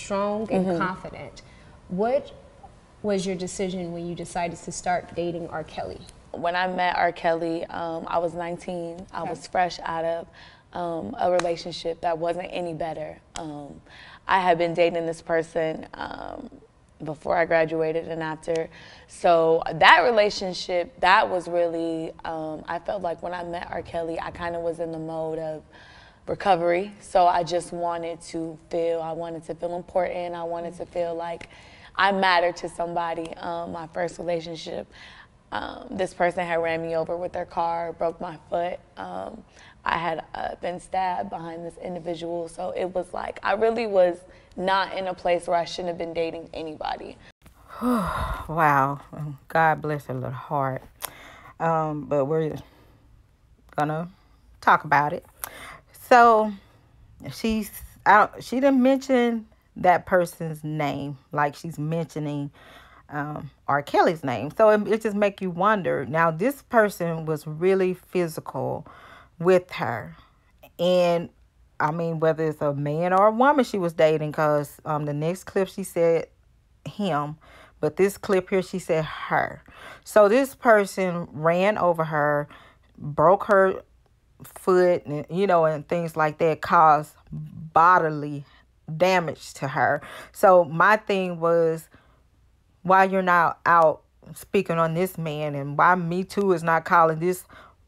strong and confident. What was your decision when you decided to start dating R. Kelly? When I met R. Kelly, I was 19. I was fresh out of a relationship that wasn't any better. I had been dating this person before I graduated and after. So that relationship, that was really, I felt like when I met R. Kelly, I kind of was in the mode of recovery. So I just wanted to feel important. I wanted to feel like I mattered to somebody. My first relationship, this person had ran me over with their car, broke my foot. I had been stabbed behind this individual. So it was like, I really was not in a place where I shouldn't have been dating anybody. Wow. God bless her little heart. But we're gonna talk about it. So she didn't mention that person's name like she's mentioning R. Kelly's name. So it just make you wonder. Now, this person was really physical with her. And, I mean, whether it's a man or a woman she was dating, because the next clip she said him, but this clip here she said her. So this person ran over her, broke her foot, and, and things like that, caused bodily damage to her. So my thing was, why you're not out speaking on this man, and why Me Too is not calling this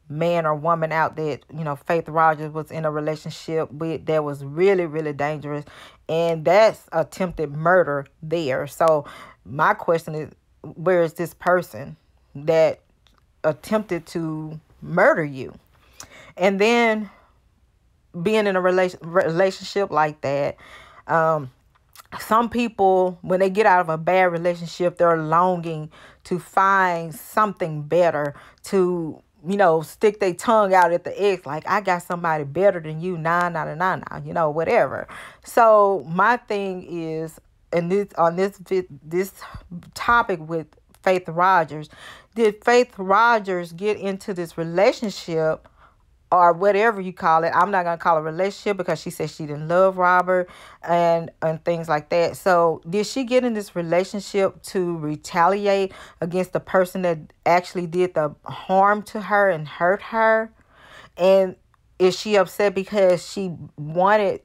man or woman out that, Faith Rodgers was in a relationship with that was really, really dangerous. And that's attempted murder there. So my question is, where is this person that attempted to murder you? And then being in a relationship like that, some people, when they get out of a bad relationship, they're longing to find something better, to, stick their tongue out at the ex, like, I got somebody better than you, nah, whatever. So my thing is, and this topic with Faith Rodgers, did Faith Rodgers get into this relationship, or whatever you call it? I'm not going to call it a relationship, because she said she didn't love Robert and things like that. So did she get in this relationship to retaliate against the person that actually did the harm to her and hurt her? And is she upset because she wanted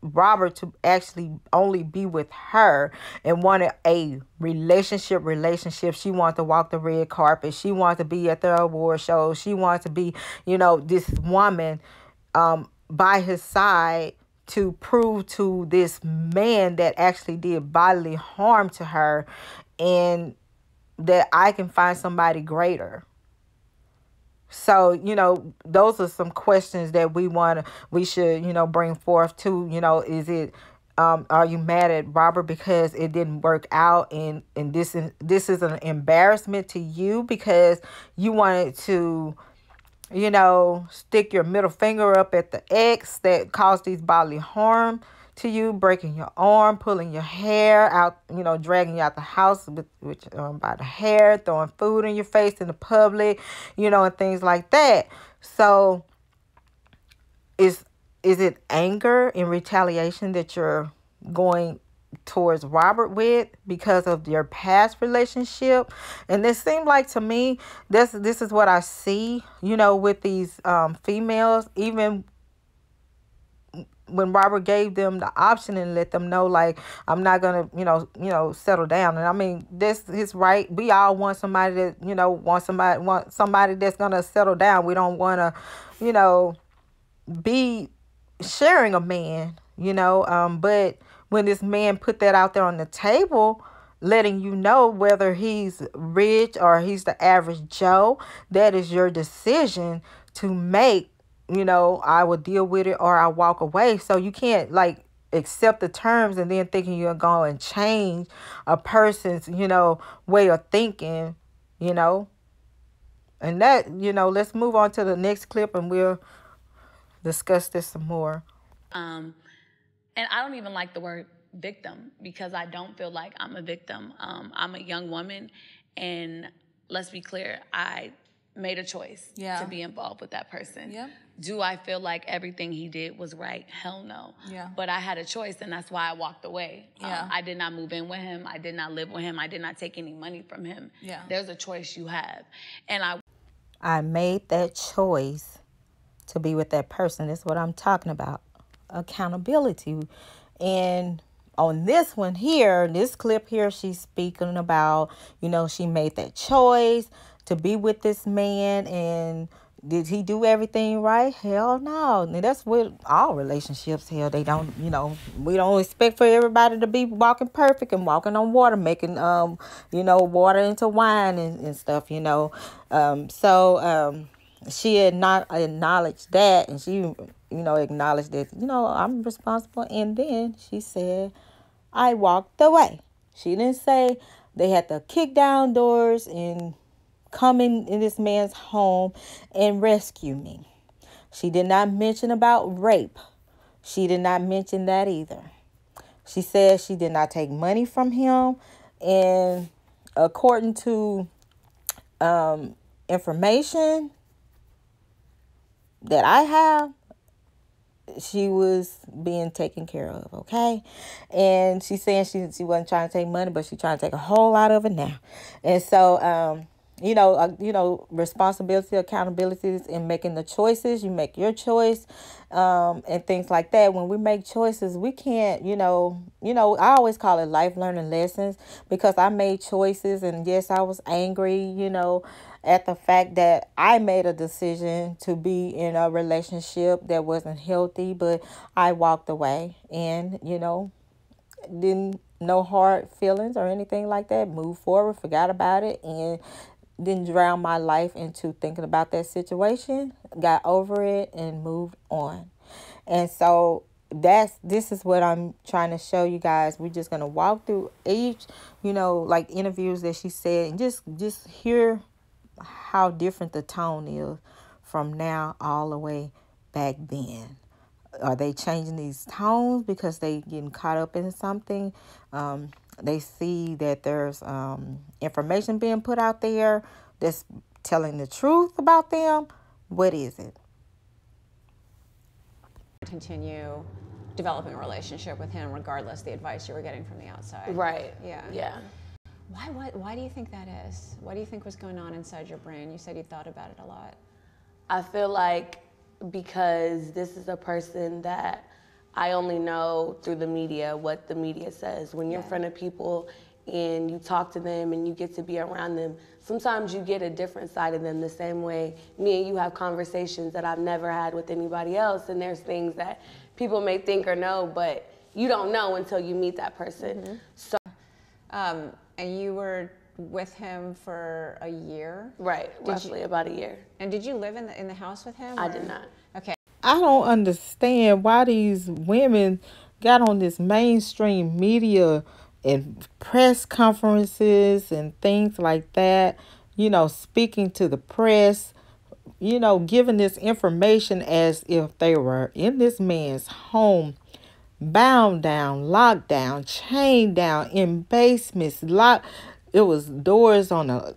Robert to actually only be with her and wanted a relationship? She wanted to walk the red carpet. She wanted to be at the award show. She wanted to be, this woman by his side to prove to this man that actually did bodily harm to her, and that I can find somebody greater. So, those are some questions that we should, bring forth too. Is it, are you mad at Robert because it didn't work out? And this is an embarrassment to you because you wanted to, stick your middle finger up at the ex that caused these bodily harm to you, breaking your arm, pulling your hair out, dragging you out the house by the hair, throwing food in your face in the public, and things like that. So is it anger and retaliation that you're going towards Robert with because of your past relationship? And this seemed like, to me, this is what I see, with these females, even when Robert gave them the option and let them know, like, I'm not gonna, settle down. And I mean, this is right. We all want somebody that, want somebody that's gonna settle down. We don't want to, be sharing a man, but when this man put that out there on the table, letting you know whether he's rich or he's the average Joe, that is your decision to make. I will deal with it or I walk away. So you can't accept the terms and then thinking you're going to change a person's, way of thinking, and that, let's move on to the next clip and we'll discuss this some more. And I don't even like the word victim because I don't feel like I'm a victim. I'm a young woman, and let's be clear, I made a choice to be involved with that person. Yep. Do I feel like everything he did was right? Hell no. Yeah. But I had a choice, and that's why I walked away. Yeah. I did not move in with him. I did not live with him. I did not take any money from him. Yeah. There's a choice you have. And I made that choice to be with that person. That's what I'm talking about. Accountability. And on this one here, this clip here, she's speaking about, you know, she made that choice to be with this man. And did he do everything right? Hell no. And that's with all relationships. Hell, they don't, you know, we don't expect for everybody to be walking perfect and walking on water, making, you know, water into wine and stuff, you know. She had not acknowledged that, and she, you know, acknowledged that, you know, I'm responsible. And then she said, I walked away. She didn't say they had to kick down doors and come in this man's home and rescue me. She did not mention about rape. She did not mention that either. She said she did not take money from him. And according to information that I have, she was being taken care of, okay? And she's saying she wasn't trying to take money, but she's trying to take a whole lot of it now. And so, you know, responsibility, accountability in making the choices. You make your choice, and things like that. When we make choices, we can't, you know, I always call it life learning lessons, because I made choices, and yes, I was angry, you know, at the fact that I made a decision to be in a relationship that wasn't healthy, but I walked away and, you know, didn't, no hard feelings or anything like that. Moved forward, forgot about it, and didn't drown my life into thinking about that situation. Got over it and moved on. And so this is what I'm trying to show you guys. We're just gonna walk through each, you know, like interviews that she said, and just hear how different the tone is from now all the way back then. Are they changing these tones because they getting caught up in something? They see that there's information being put out there that's telling the truth about them. What is it? Continue developing a relationship with him regardless of the advice you were getting from the outside. Right. Yeah. Yeah. Why do you think that is? What do you think was going on inside your brain? You said you thought about it a lot. I feel like because this is a person that I only know through the media, what the media says. When you're in front of people and you talk to them and you get to be around them, sometimes you get a different side of them, the same way me and you have conversations that I've never had with anybody else, and there's things that people may think or know, but you don't know until you meet that person. Mm-hmm. So, and you were with him for a year? Right, roughly about a year. And did you live in the house with him? I did not. Okay. I don't understand why these women got on this mainstream media and press conferences and things like that, you know, speaking to the press, you know, giving this information as if they were in this man's home, bound down, locked down, chained down, in basements, locked. It was doors on the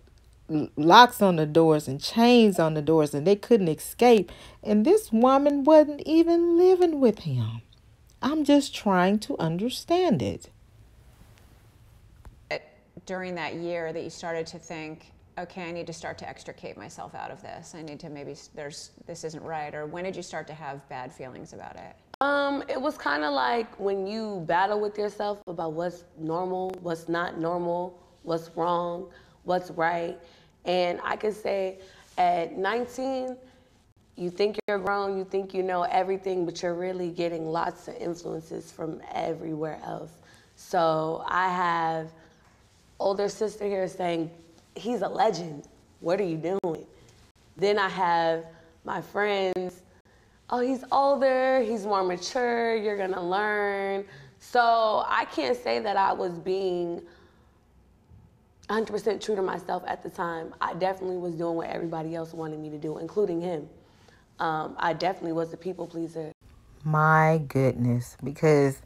locks on the doors and chains on the doors, and they couldn't escape. And this woman wasn't even living with him. I'm just trying to understand it. During that year that you started to think, okay, I need to start to extricate myself out of this. I need to this isn't right. Or when did you start to have bad feelings about it? It was kind of like when you battle with yourself about what's normal, what's not normal, what's wrong, what's right. And I could say at 19, you think you're grown, you think you know everything, but you're really getting lots of influences from everywhere else. So I have older sister here saying, he's a legend. What are you doing? Then I have my friends, oh, he's older, he's more mature, you're gonna learn. So I can't say that I was being 100% true to myself at the time. I definitely was doing what everybody else wanted me to do, including him. I definitely was a people pleaser. My goodness, because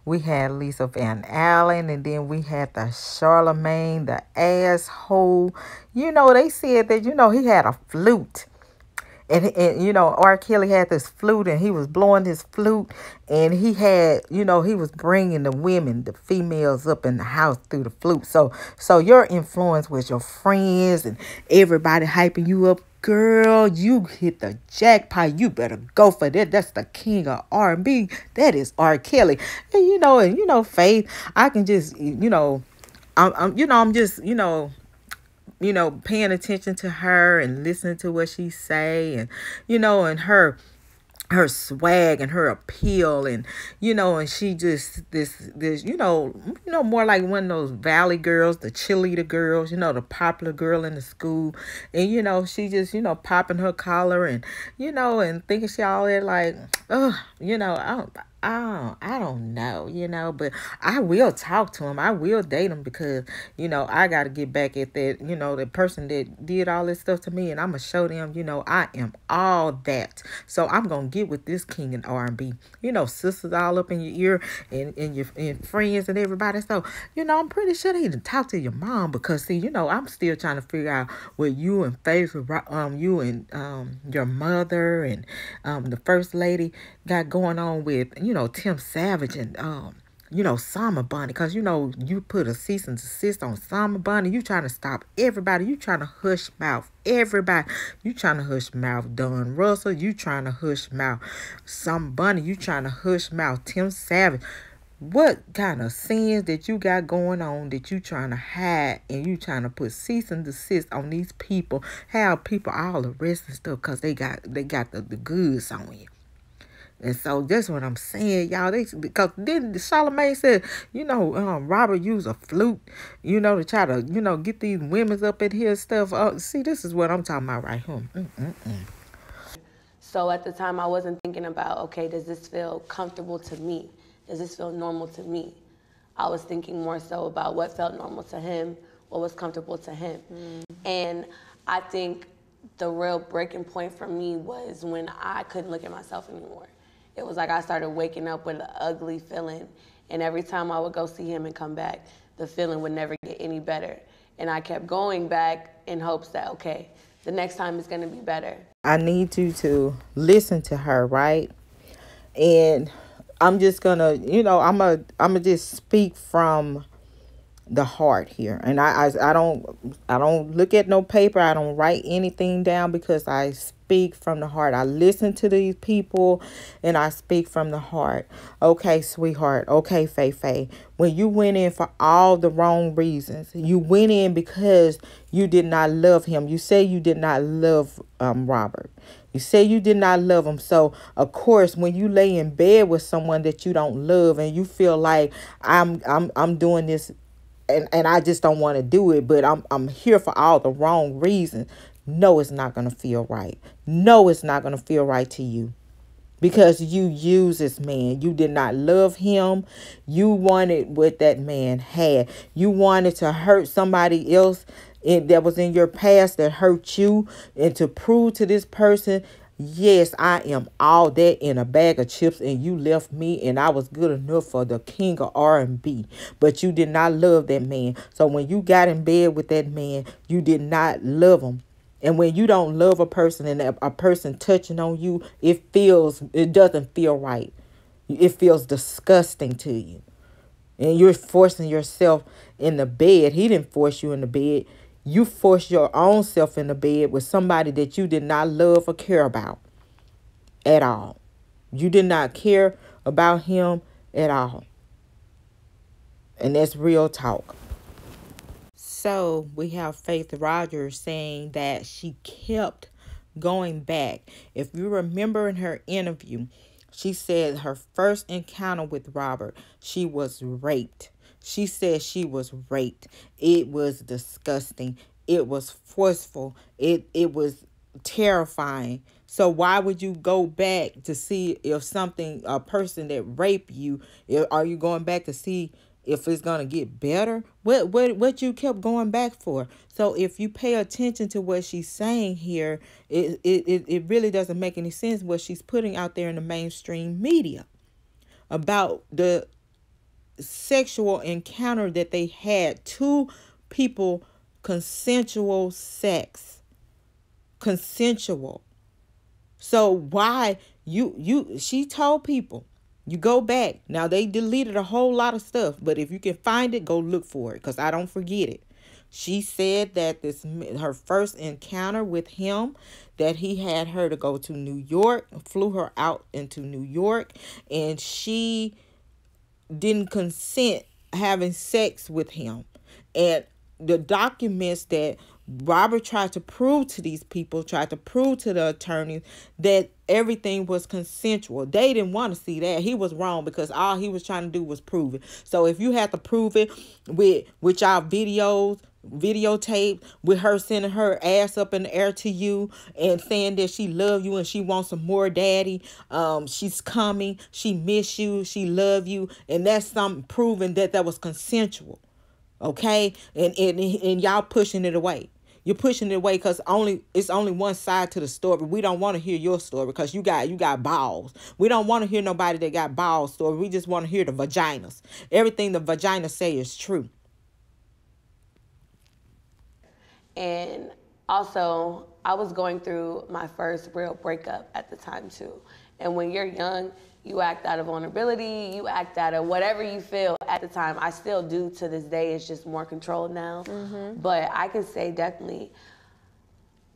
We had Lisa Van Allen, and then we had the Charlemagne, the asshole. They said that, he had a flute. And R. Kelly had this flute, and he was blowing his flute, and he had, he was bringing the women, the females up in the house through the flute. So your influence was your friends and everybody hyping you up. Girl, you hit the jackpot. You better go for that. That's the king of R&B. That is R. Kelly. Faith, I can just, I'm just, paying attention to her and listening to what she say, and and her swag and her appeal, and and she just this more like one of those valley girls, the cheerleader girls, the popular girl in the school. And she just popping her collar, and and thinking she all that, like, I don't know, but I will talk to him. I will date him, because, I got to get back at that, the person that did all this stuff to me, and I'm going to show them, I am all that. So I'm going to get with this king in R&B. Sisters all up in your ear, and your and friends and everybody. So, I'm pretty sure they didn't talk to your mom, because, see, I'm still trying to figure out what you and Faith, you and your mother and the first lady got going on with, Tim Savage and, Summer Bunni. Because, you put a cease and desist on Summer Bunni. You trying to stop everybody. You trying to hush mouth everybody. You trying to hush mouth Don Russell. You trying to hush mouth Summer Bunni. You trying to hush mouth Tim Savage. What kind of sins that you got going on that you trying to hide, and you trying to put cease and desist on these people, have people all arrested stuff because they got the goods on you? And so that's what I'm saying, y'all. Because then Charlemagne said, Robert used a flute, to try to, get these women up in here and stuff. See, this is what I'm talking about right here. So at the time, I wasn't thinking about, okay, does this feel comfortable to me? Does this feel normal to me? I was thinking more so about what felt normal to him, what was comfortable to him. And I think the real breaking point for me was when I couldn't look at myself anymore. It was like I started waking up with an ugly feeling, and every time I would go see him and come back, the feeling would never get any better. And I kept going back in hopes that, okay, the next time is going to be better. I need you to listen to her, right? And I'm just gonna, I'm gonna just speak from the heart here. And I don't look at no paper. I don't write anything down, because I speak from the heart. I listen to these people, and I speak from the heart. Okay, sweetheart. Okay, Faye. When you went in for all the wrong reasons, you went in because you did not love him. You say you did not love Robert. You say you did not love him. So, of course, when you lay in bed with someone that you don't love, and you feel like I'm doing this, and I just don't want to do it, but I'm here for all the wrong reasons. No, it's not going to feel right. No, it's not going to feel right to you, because you use this man. You did not love him. You wanted what that man had. You wanted to hurt somebody else that was in your past that hurt you, and to prove to this person, yes, I am all that in a bag of chips, and you left me, and I was good enough for the king of R&B. But you did not love that man. So when you got in bed with that man, you did not love him. And when you don't love a person, and a person touching on you, it doesn't feel right. It feels disgusting to you. And you're forcing yourself in the bed. He didn't force you in the bed. You forced your own self in the bed with somebody that you did not love or care about at all. You did not care about him at all. And that's real talk. So we have Faith Rodgers saying that she kept going back. If you remember in her interview, she said her first encounter with Robert, she was raped. She said she was raped. It was disgusting. It was forceful. It was terrifying. So why would you go back to see if a person that raped you, are you going back to see if it's going to get better? What you kept going back for? So if you pay attention to what she's saying here, it really doesn't make any sense what she's putting out there in the mainstream media about the sexual encounter that they had. Two people, consensual sex. Consensual. So why she told people, you go back. Now they deleted a whole lot of stuff, but if you can find it, go look for it, because I don't forget it. She said that her first encounter with him, that he had her to go to New York, flew her out into New York, and she didn't consent having sex with him. And the documents that Robert tried to prove to these people, tried to prove to the attorneys, that everything was consensual. They didn't want to see that. He was wrong, because all he was trying to do was prove it. So if you have to prove it with y'all videotape, with her sending her ass up in the air to you and saying that she love you and she wants some more daddy, she's coming, she miss you, she love you, and that's something proving that was consensual. Okay, and y'all pushing it away. You're pushing it away because it's only one side to the story. We don't want to hear your story, because you got balls. We don't want to hear nobody that got balls story. We just want to hear the vaginas. Everything the vagina say is true. And also, I was going through my first real breakup at the time too. And when you're young, you act out of vulnerability, you act out of whatever you feel at the time. I still do to this day. It's just more controlled now. But I can say definitely,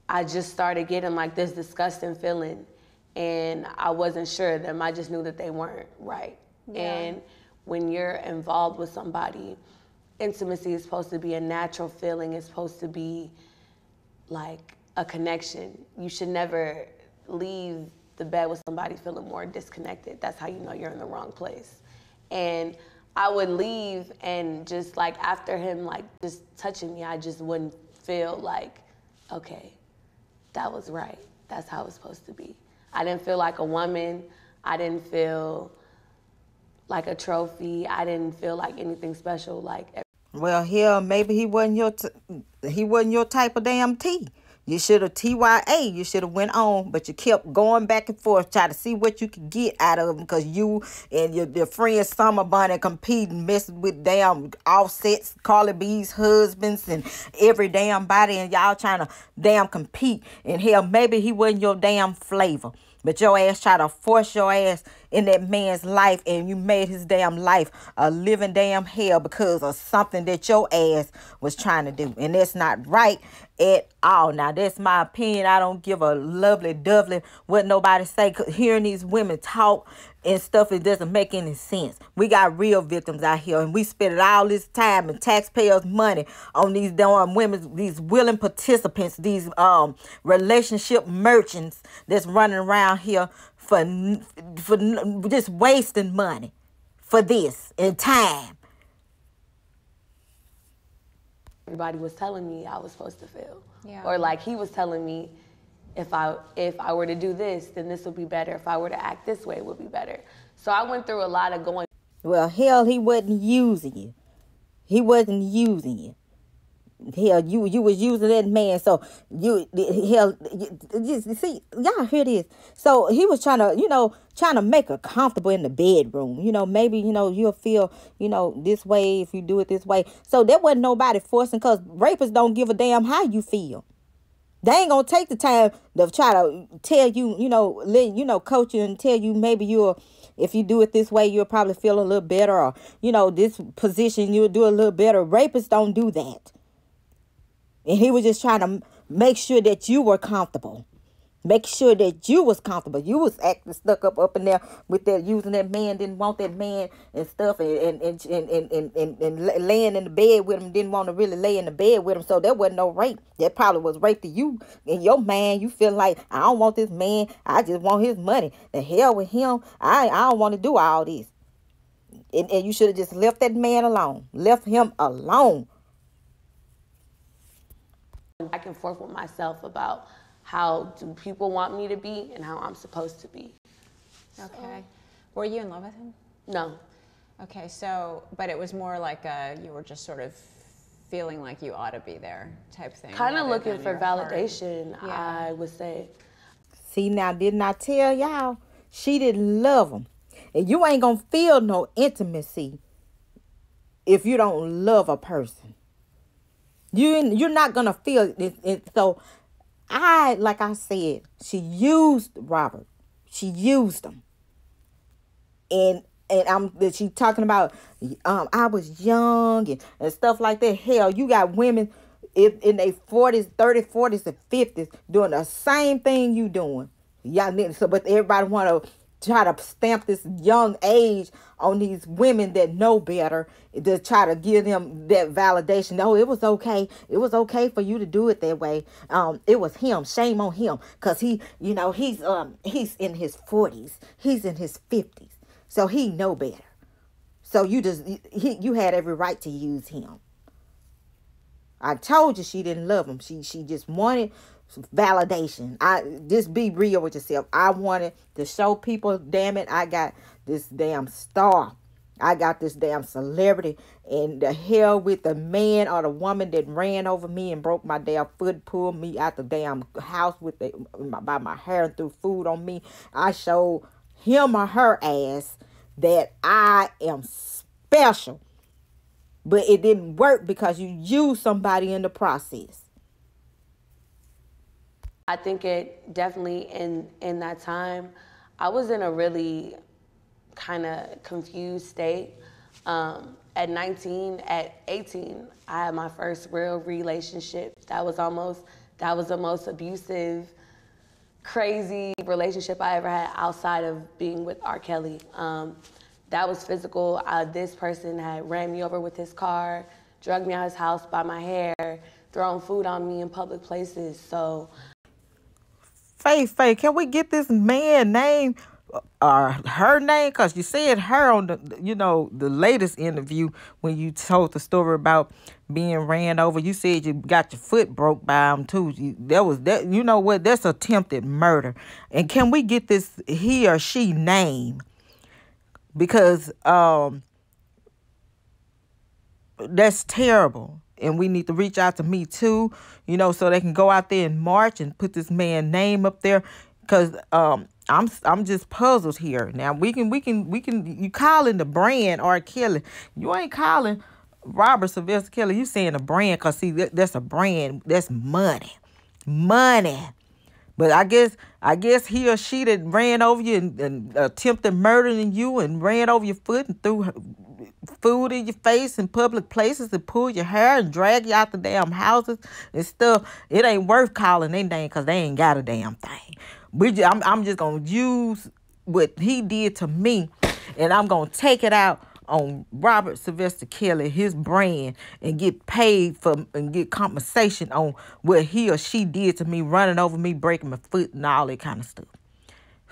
I just started getting like this disgusting feeling, and I wasn't sure of them. I just knew that they weren't right. Yeah. And when you're involved with somebody, intimacy is supposed to be a natural feeling. It's supposed to be like a connection. You should never leave the bed with somebody feeling more disconnected. That's how you know you're in the wrong place. And I would leave, and just like after him like just touching me, I just wouldn't feel like, okay, that was right. That's how it's supposed to be. I didn't feel like a woman. I didn't feel like a trophy. I didn't feel like anything special. Well, here maybe he wasn't your type of damn tea. You should have TYA. You should have went on, but you kept going back and forth, try to see what you could get out of him, because you and your friend Summer Bunni competing, messing with damn Offset's, Carly B's husbands, and every damn body, and y'all trying to damn compete. And hell, maybe he wasn't your damn flavor, but your ass tried to force your ass in that man's life, and you made his damn life a living damn hell because of something that your ass was trying to do. And that's not right at all. Now, that's my opinion. I don't give a lovely dovely what nobody say. 'Cause hearing these women talk and stuff, it doesn't make any sense. We got real victims out here, and we spend all this time and taxpayers' money on these damn women, these willing participants, these relationship merchants that's running around here for just wasting money for this and time. Everybody was telling me I was supposed to feel. Yeah. Or like he was telling me if I were to do this, then this would be better. If I were to act this way, it would be better. So I went through a lot of going. Well, hell, he wasn't using you. He wasn't using you. Hell, you was using that man. So you see, y'all hear this. So he was trying to make her comfortable in the bedroom. Maybe, you'll feel, this way if you do it this way. So there wasn't nobody forcing, because rapists don't give a damn how you feel. They ain't gonna take the time to try to tell you, coach you and tell you maybe if you do it this way, you'll probably feel a little better, or, this position, you'll do a little better. Rapists don't do that. And he was just trying to make sure that you were comfortable. Make sure that you was comfortable. You was acting stuck up in there with that, using that man, didn't want that man and stuff, and laying in the bed with him, didn't want to really lay in the bed with him. So that wasn't no rape. That probably was rape to you and your man. You feel like, I don't want this man. I just want his money. The hell with him. I don't want to do all this. And you should have just left that man alone. Left him alone. Back and forth with myself about how do people want me to be and how I'm supposed to be. Okay. Were you in love with him? No. Okay, but it was more like you were just sort of feeling like you ought to be there type thing. Kind of looking for validation, Yeah. I would say. See, now, didn't I tell y'all? She didn't love him. And you ain't going to feel no intimacy if you don't love a person. You're not gonna feel it. So like I said, she used Robert. She used him, and she talking about I was young and stuff like that. Hell, you got women in their 40s, 30s, 40s, and 50s doing the same thing you doing. Y'all, so but everybody want to try to stamp this young age on these women that know better to try to give them that validation. No, it was okay. It was okay for you to do it that way. It was him. Shame on him, cause he's in his 40s. He's in his 50s, so he know better. So you had every right to use him. I told you she didn't love him. She just wanted validation. Just be real with yourself. I wanted to show people, damn it, I got this damn star. I got this damn celebrity. And the hell with the man or the woman that ran over me and broke my damn foot, pulled me out the damn house by my hair and threw food on me. I showed him or her ass that I am special. But it didn't work because you used somebody in the process. I think it definitely in that time, I was in a really kind of confused state. At 19, at 18, I had my first real relationship. That was the most abusive, crazy relationship I ever had outside of being with R.Kelly. That was physical. This person had ran me over with his car, drugged me out of his house by my hair, thrown food on me in public places. So, Faith, can we get this man name or her name? Because you said her on the latest interview when you told the story about being ran over. You said you got your foot broke by him too. You know what? That's attempted murder. And can we get this he or she name? Because that's terrible. And we need to reach out to Me Too, so they can go out there and march and put this man's name up there. Because I'm just puzzled here. Now we can you calling the brand R.Kelly. You ain't calling Robert Sylvester Kelly. You saying a brand, because see, that's a brand. That's money. But I guess he or she that ran over you and attempted murdering you and ran over your foot and threw food in your face in public places and pulled your hair and dragged you out the damn houses and stuff. It ain't worth calling their name because they ain't got a damn thing. I'm just going to use what he did to me, and I'm going to take it out on Robert Sylvester Kelly, his brand, and get paid for and get compensation on what he or she did to me, running over me, breaking my foot, and all that kind of stuff.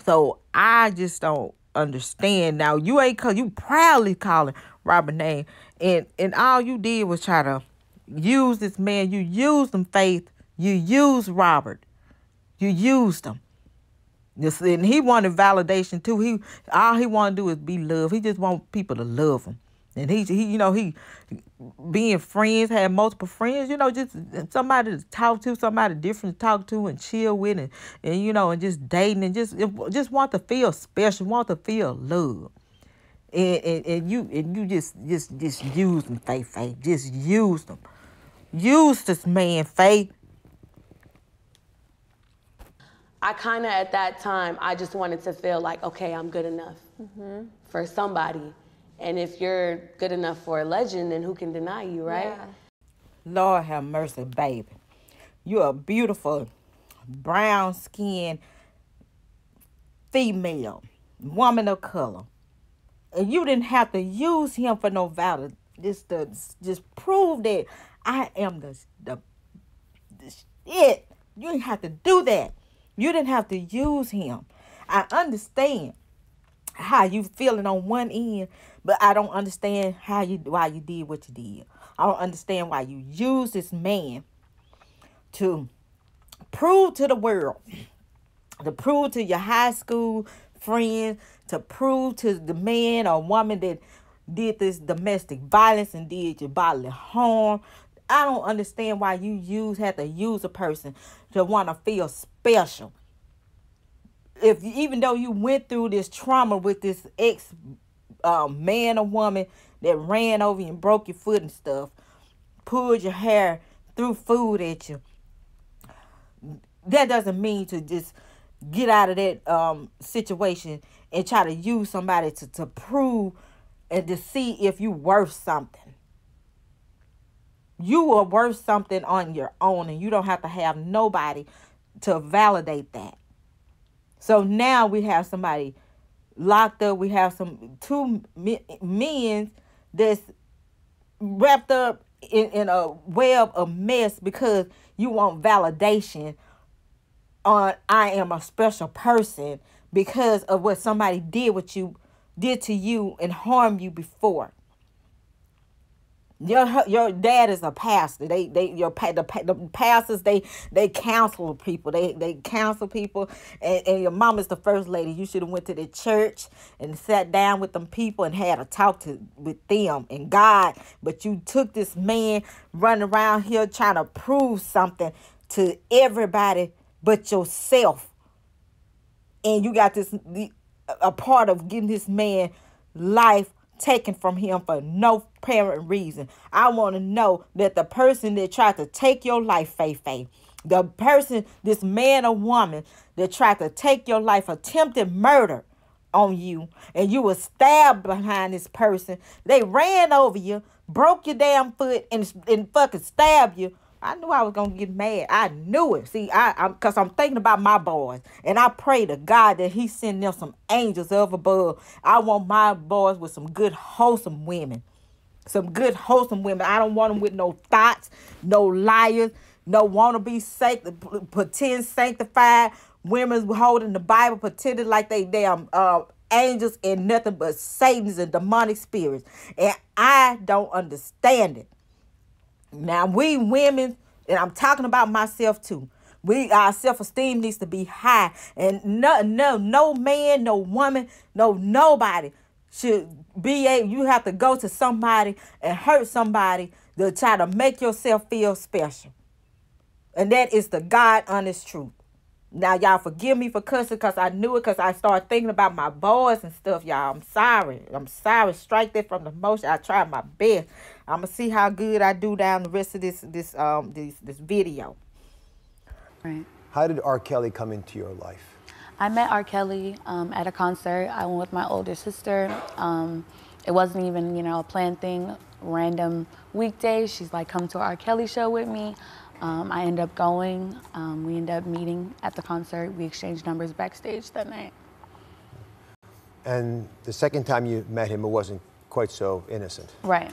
So I just don't understand. Now you proudly calling Robert name, and all you did was try to use this man. You used him, Faith. You used Robert. You used him. And he wanted validation too. All he want to do is be loved. He just want people to love him. And he being friends, had multiple friends, just somebody to talk to, somebody different to talk to and chill with, and just dating, and just want to feel special, want to feel love. And you just use them, Faith. Just use them. Use this man, Faith. I kind of, at that time, I just wanted to feel like, okay, I'm good enough for somebody. And if you're good enough for a legend, then who can deny you, right? Yeah. Lord have mercy, baby. You're a beautiful, brown-skinned female, woman of color. And you didn't have to use him for no valid. Just prove that I am the shit. You didn't have to do that. You didn't have to use him. I understand how you feeling on one end, but I don't understand why you did what you did. I don't understand why you used this man to prove to the world, to prove to your high school friends, to prove to the man or woman that did this domestic violence and did you bodily harm. I don't understand why you had to use a person to want to feel special. Even though you went through this trauma with this ex man or woman that ran over you and broke your foot and stuff, pulled your hair, threw food at you. That doesn't mean to just get out of that situation and try to use somebody to prove and to see if you worth something. You are worth something on your own, and you don't have to have nobody to validate that. So now we have somebody locked up. We have two men that's wrapped up in a web of mess because you want validation on I am a special person because of what somebody did to you and harmed you before. Your dad is a pastor. The pastors they counsel people. They counsel people, and your mom is the first lady. You should have went to the church and sat down with them people and had a talk with them and God. But you took this man running around here trying to prove something to everybody but yourself, and you got a part of getting this man life taken from him for no apparent reason. I want to know that the person that tried to take your life, Faith, the person, this man or woman that tried to take your life, attempted murder on you, and you were stabbed behind this person. They ran over you, broke your damn foot, and fucking stabbed you. I knew I was going to get mad. I knew it. See, because I'm thinking about my boys. And I pray to God that he send them some angels up above. I want my boys with some good, wholesome women. Some good, wholesome women. I don't want them with no thoughts, no liars, no wannabe pretend sanctified women holding the Bible, pretending like they damn angels and nothing but Satan's and demonic spirits. And I don't understand it. Now, we women, and I'm talking about myself too, our self-esteem needs to be high. And no man, no woman, nobody should be able, you have to go to somebody and hurt somebody to try to make yourself feel special. And that is the God honest truth. Now, y'all forgive me for cussing because I knew it, because I started thinking about my boys and stuff, y'all. I'm sorry. Strike that from the motion. I tried my best. I'm going to see how good I do down the rest of this video. Right. How did R.Kelly come into your life? I met R.Kelly at a concert. I went with my older sister. It wasn't even, a planned thing, random weekday. She's like, come to an R.Kelly show with me. I ended up going. We ended up meeting at the concert. We exchanged numbers backstage that night. And the second time you met him, it wasn't quite so innocent. Right.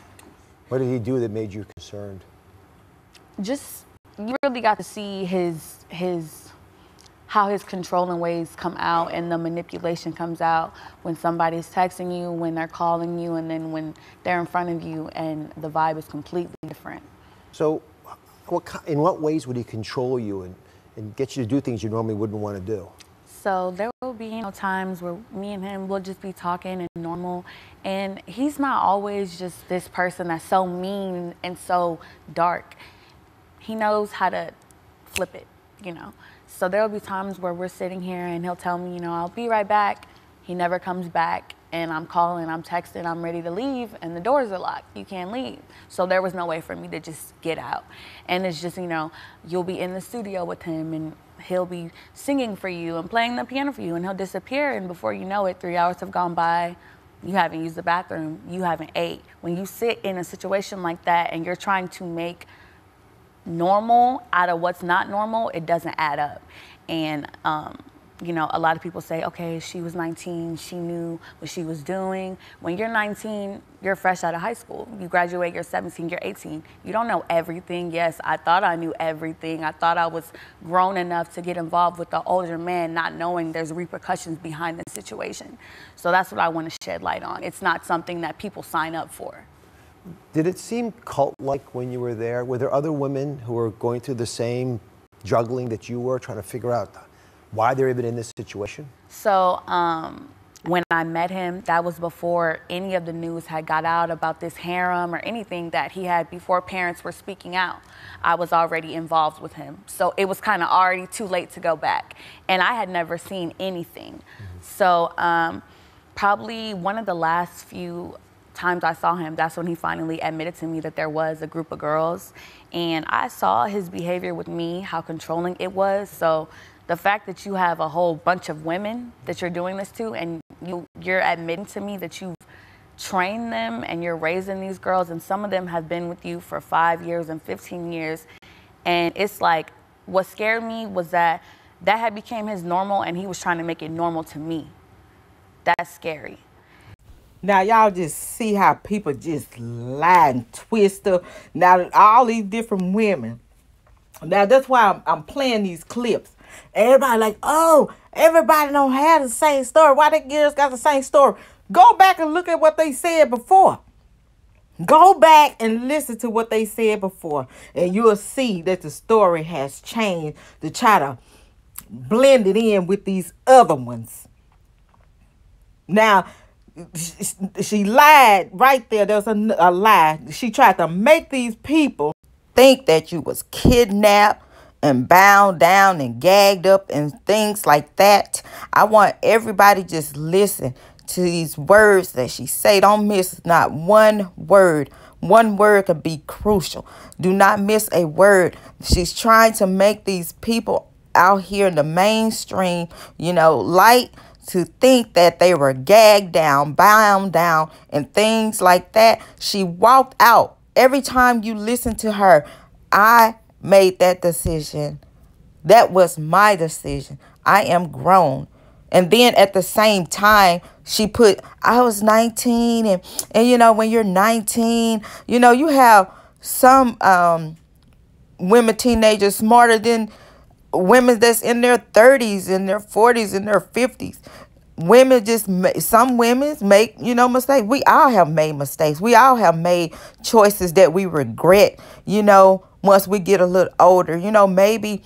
What did he do that made you concerned? Just, you really got to see how his controlling ways come out and the manipulation comes out when somebody's texting you, when they're calling you, and then when they're in front of you, and the vibe is completely different. So, in what ways would he control you and get you to do things you normally wouldn't want to do? So there will be times where me and him will just be talking and normal, and he's not always just this person that's so mean and so dark. He knows how to flip it, So there will be times where we're sitting here and he'll tell me, I'll be right back. He never comes back. And I'm calling, I'm texting, I'm ready to leave, and the doors are locked. You can't leave. So there was no way for me to just get out. And it's just, you'll be in the studio with him, and he'll be singing for you and playing the piano for you, and he'll disappear. And before you know it, 3 hours have gone by. You haven't used the bathroom. You haven't ate. When you sit in a situation like that and you're trying to make normal out of what's not normal, it doesn't add up. And, a lot of people say, okay, she was 19, she knew what she was doing. When you're 19, you're fresh out of high school. You graduate, you're 17, you're 18. You don't know everything. Yes, I thought I knew everything. I thought I was grown enough to get involved with the older man, not knowing there's repercussions behind the situation. So that's what I want to shed light on. It's not something that people sign up for. Did it seem cult-like when you were there? Were there other women who were going through the same juggling that you were, trying to figure out why they're even in this situation? So when I met him, that was before any of the news had got out about this harem or anything that he had, before parents were speaking out. I was already involved with him. So it was kind of already too late to go back. And I had never seen anything. So probably one of the last few times I saw him, that's when he finally admitted to me that there was a group of girls. And I saw his behavior with me, how controlling it was. So the fact that you have a whole bunch of women that you're doing this to, and you're admitting to me that you've trained them and you're raising these girls, and some of them have been with you for 5 years and 15 years. And it's like, what scared me was that had became his normal, and he was trying to make it normal to me. That's scary. Now, y'all just see how people just lie and twist up. Now, all these different women. Now, that's why I'm playing these clips. Everybody like, oh, everybody don't have the same story. Why the girls got the same story? Go back and look at what they said before. Go back and listen to what they said before, and you'll see that the story has changed to try to blend it in with these other ones. Now, she lied right there. There's a lie. She tried to make these people think that you was kidnapped and bound down and gagged up and things like that. I want everybody just listen to these words that she say. Don't miss not one word. One word could be crucial. Do not miss a word. She's trying to make these people out here in the mainstream, light, to think that they were gagged down, bound down, and things like that. She walked out. Every time you listen to her, I made that decision. That was my decision. I am grown. And then at the same time, she put, I was 19. And when you're 19, you have some women, teenagers, smarter than women that's in their 30s, in their 40s, in their 50s. Some women make, mistakes. We all have made mistakes. We all have made choices that we regret, once we get a little older. Maybe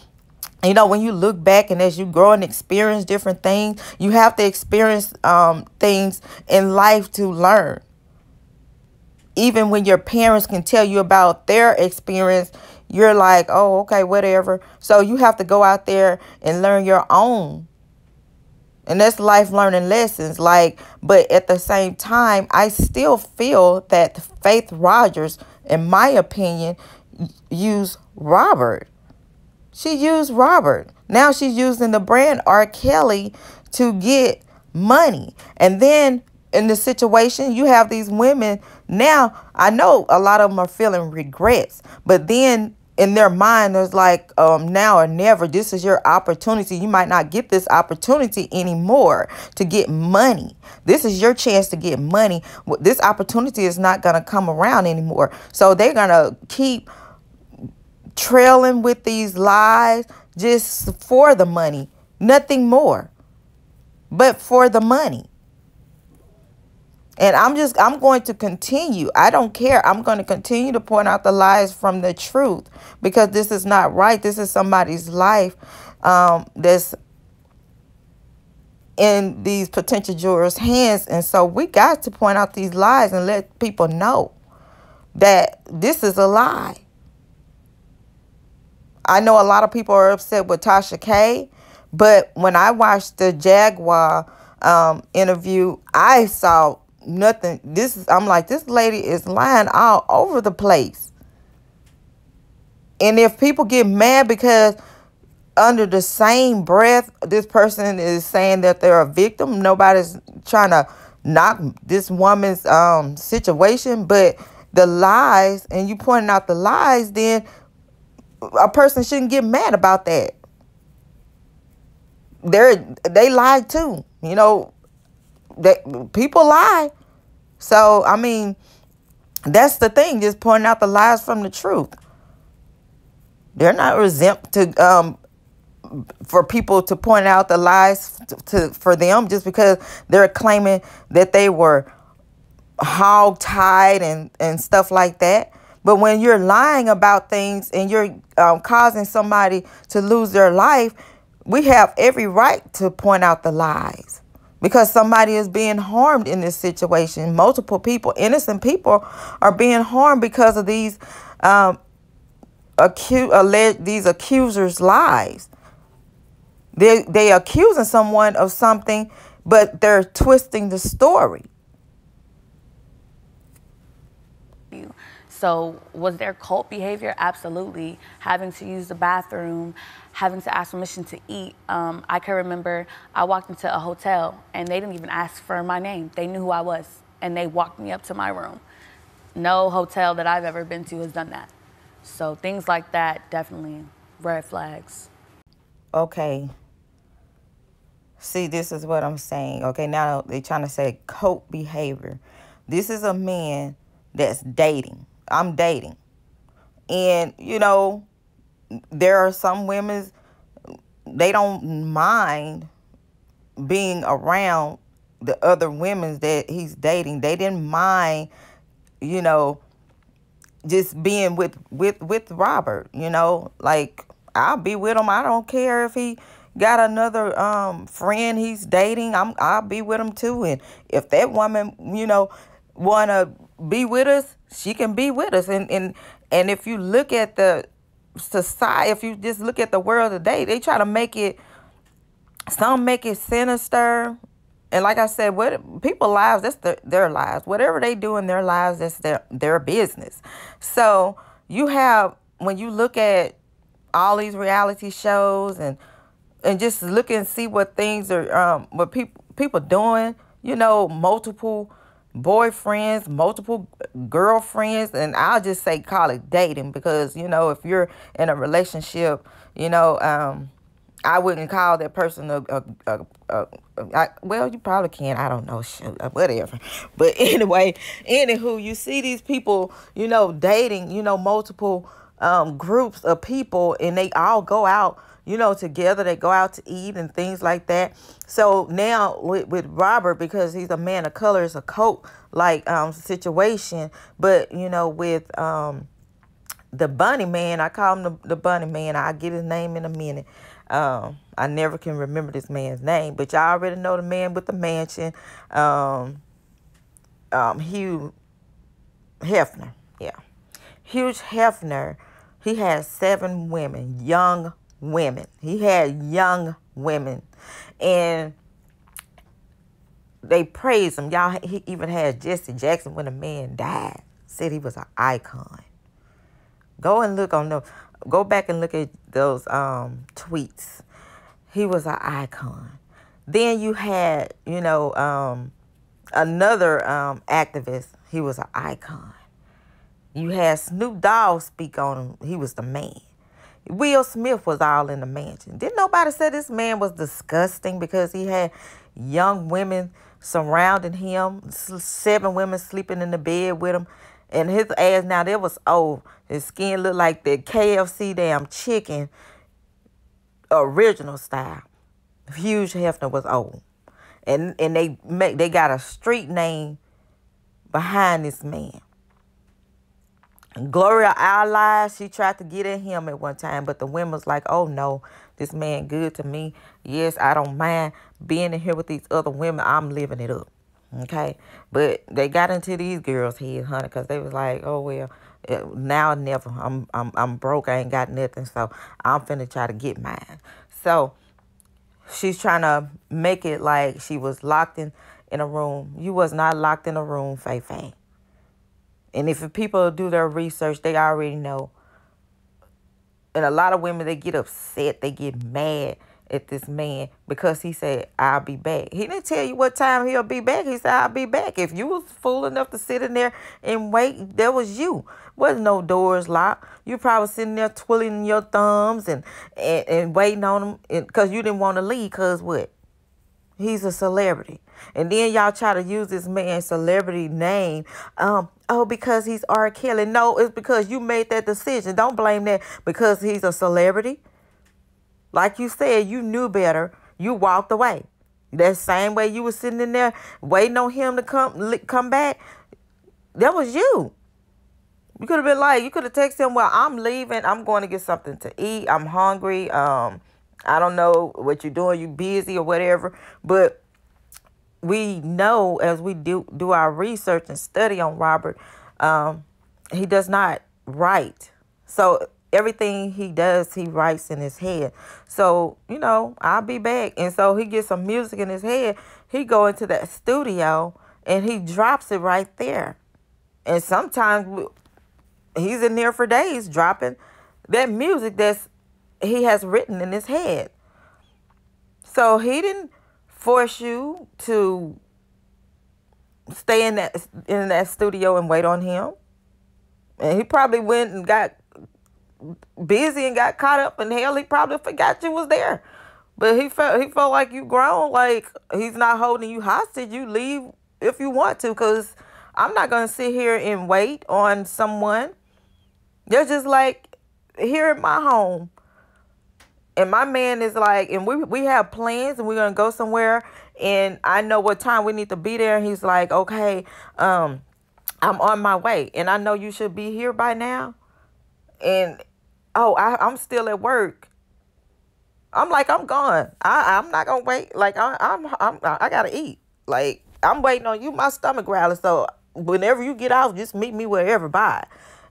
when you look back and as you grow and experience different things, you have to experience things in life to learn. Even when your parents can tell you about their experience, you're like, oh, okay, whatever. So you have to go out there and learn your own. And that's life learning lessons. But at the same time, I still feel that Faith Rodgers, in my opinion, used Robert. She used Robert. Now she's using the brand R.Kelly to get money. And then in the situation, you have these women. Now, I know a lot of them are feeling regrets. But then in their mind, there's now or never. This is your opportunity. You might not get this opportunity anymore to get money. This is your chance to get money. This opportunity is not going to come around anymore. So they're going to keep trailing with these lies just for the money. Nothing more but for the money. And I'm going to continue. I don't care. I'm going to continue to point out the lies from the truth, because this is not right. This is somebody's life that's in these potential jurors' hands. And so we got to point out these lies and let people know that this is a lie. I know a lot of people are upset with Tasha K, but when I watched the Jaguar interview, I saw nothing. I'm like, this lady is lying all over the place. And if people get mad because under the same breath, this person is saying that they're a victim, nobody's trying to knock this woman's situation, but the lies, and you pointing out the lies, then a person shouldn't get mad about that. They lie too. People lie. So, I mean, that's the thing, just pointing out the lies from the truth. They're not exempt for people to point out the lies for them just because they're claiming that they were hog-tied and stuff like that. But when you're lying about things and you're causing somebody to lose their life, we have every right to point out the lies, because somebody is being harmed in this situation. Multiple people, innocent people, are being harmed because of these these accusers' lies. They accusing someone of something, but they're twisting the story. So was there cult behavior? Absolutely. Having to use the bathroom, having to ask permission to eat. I can remember I walked into a hotel and they didn't even ask for my name. They knew who I was and they walked me up to my room. No hotel that I've ever been to has done that. So things like that, definitely red flags. Okay. See, this is what I'm saying. Okay, now they're trying to say cult behavior. This is a man that's dating. I'm dating. And, you know, there are some women, they don't mind being around the other women that he's dating. They didn't mind, you know, just being with Robert, you know. Like, I'll be with him. I don't care if he got another friend he's dating. I'll be with him too. And if that woman, you know, wanna be with us, she can be with us. And if you look at the society, if you just look at the world today, they try to make it, some make it sinister. And like I said, what people's lives, that's their lives. Whatever they do in their lives, that's their business. So you have, when you look at all these reality shows and just look and see what things are, what people doing, you know, multiple boyfriends, multiple girlfriends, and I'll just say call it dating, because, you know, if you're in a relationship, you know, I wouldn't call that person well, you probably can. I don't know. Shoot, whatever. But anyway, anywho, you see these people, you know, dating, you know, multiple groups of people, and they all go out, you know, together. They go out to eat and things like that. So now with Robert, because he's a man of color, it's a cult-like situation. But, you know, with the Bunny Man, I call him the Bunny Man. I'll get his name in a minute. I never can remember this man's name, but y'all already know the man with the mansion. Hugh Hefner. Yeah. Hugh Hefner, he has 7 women, young women. He had young women. And they praise him. Y'all, he even had Jesse Jackson when the man died. Said he was an icon. Go back and look at those tweets. He was an icon. Then you had, you know, another activist. He was an icon. You had Snoop Dogg speak on him. He was the man. Will Smith was all in the mansion. Didn't nobody say this man was disgusting because he had young women surrounding him, 7 women sleeping in the bed with him, and his ass, now that was old. His skin looked like the KFC damn chicken, original style. Hugh Hefner was old, and they got a street name behind this man. Gloria Alley, she tried to get at him at one time, but the women was like, oh no, this man good to me. Yes, I don't mind being in here with these other women. I'm living it up. Okay? But they got into these girls' head, honey, because they was like, oh well, now or never. I'm broke, I ain't got nothing, so I'm finna try to get mine. So she's trying to make it like she was locked in a room. You was not locked in a room, Faye. And if people do their research, they already know. And a lot of women, they get upset. They get mad at this man because he said, I'll be back. He didn't tell you what time he'll be back. He said, I'll be back. If you was fool enough to sit in there and wait, that was you. Wasn't no doors locked. You probably sitting there twiddling your thumbs and waiting on him because you didn't want to leave because what? He's a celebrity. And then y'all try to use this man's celebrity name. Oh, because he's R.Kelly. No, it's because you made that decision. Don't blame that because he's a celebrity. Like you said, you knew better. You walked away. That same way you were sitting in there waiting on him to come back. That was you. You could have been like, you could have texted him, well, I'm leaving. I'm going to get something to eat. I'm hungry. I don't know what you're doing. You busy or whatever. But we know as we do our research and study on Robert, he does not write. So everything he does, he writes in his head. So, you know, I'll be back. And so he gets some music in his head. He go into that studio and he drops it right there. And sometimes he's in there for days dropping that music he has written in his head. So he didn't force you to stay in that studio and wait on him. And he probably went and got busy and got caught up in hell. He probably forgot you was there. But he felt like you grown, like he's not holding you hostage. You leave if you want to, because I'm not going to sit here and wait on someone. They're just like here at my home. And my man is like, and we have plans and we're going to go somewhere. And I know what time we need to be there. And he's like, okay, I'm on my way. And I know you should be here by now. And, I'm still at work. I'm like, I'm gone. I'm not going to wait. Like, I got to eat. Like, I'm waiting on you. My stomach growling. So whenever you get off, just meet me wherever by.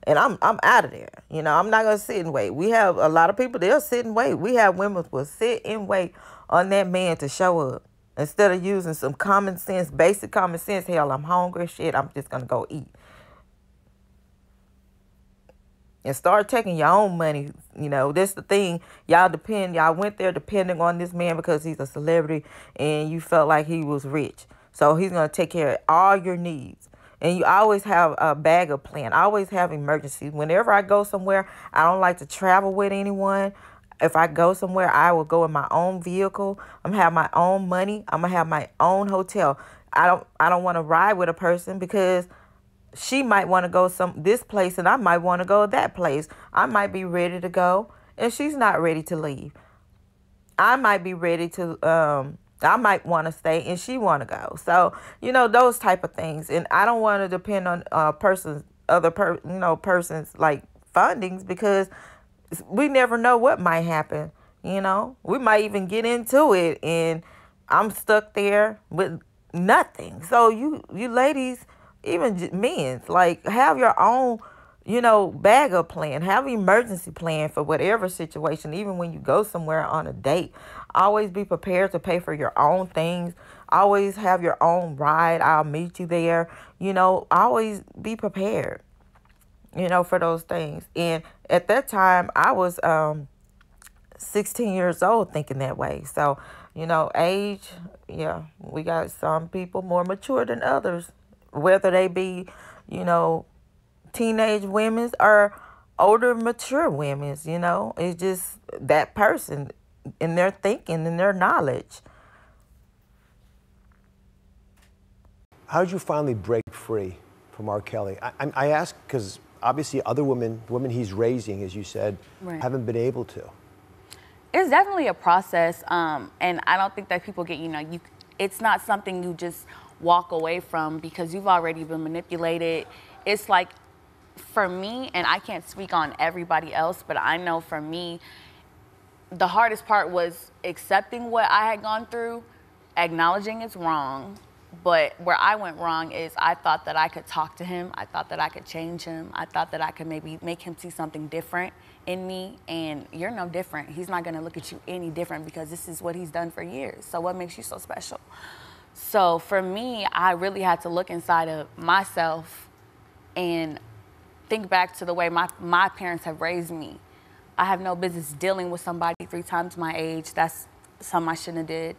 And I'm out of there. You know, I'm not going to sit and wait. We have a lot of people, they'll sit and wait. We have women who will sit and wait on that man to show up. Instead of using some common sense, basic common sense, hell, I'm hungry, shit, I'm just going to go eat. And start taking your own money. You know, that's the thing. Y'all went there depending on this man because he's a celebrity and you felt like he was rich. So he's going to take care of all your needs. And you always have a backup plan. I always have emergencies. Whenever I go somewhere, I don't like to travel with anyone. If I go somewhere, I will go in my own vehicle. I'm going to have my own money. I'm going to have my own hotel. I don't want to ride with a person because she might want to go this place and I might want to go that place. I might be ready to go and she's not ready to leave. I might be ready to I might want to stay and she want to go. So, you know, those type of things. And I don't want to depend on person's like fundings because we never know what might happen. You know, we might even get into it and I'm stuck there with nothing. So you ladies, even men, like have your own, backup plan, have an emergency plan for whatever situation, even when you go somewhere on a date. Always be prepared to pay for your own things. Always have your own ride. I'll meet you there. Always be prepared, for those things. And at that time, I was 16 years old thinking that way. So, age, yeah, we got some people more mature than others, whether they be, teenage women or older, mature women, It's just that person in their thinking and their knowledge. How did you finally break free from R.Kelly? I ask because obviously other women he's raising, as you said, Right. haven't been able to. It's definitely a process, and I don't think that people get, it's not something you just walk away from because you've already been manipulated. It's like, for me, and I can't speak on everybody else, but I know for me, the hardest part was accepting what I had gone through, acknowledging it's wrong. But where I went wrong is I thought that I could talk to him. I thought that I could change him. I thought that I could maybe make him see something different in me. And you're no different. He's not going to look at you any different because this is what he's done for years. So what makes you so special? So for me, I really had to look inside of myself and think back to the way my parents have raised me. I have no business dealing with somebody 3 times my age. That's something I shouldn't have did.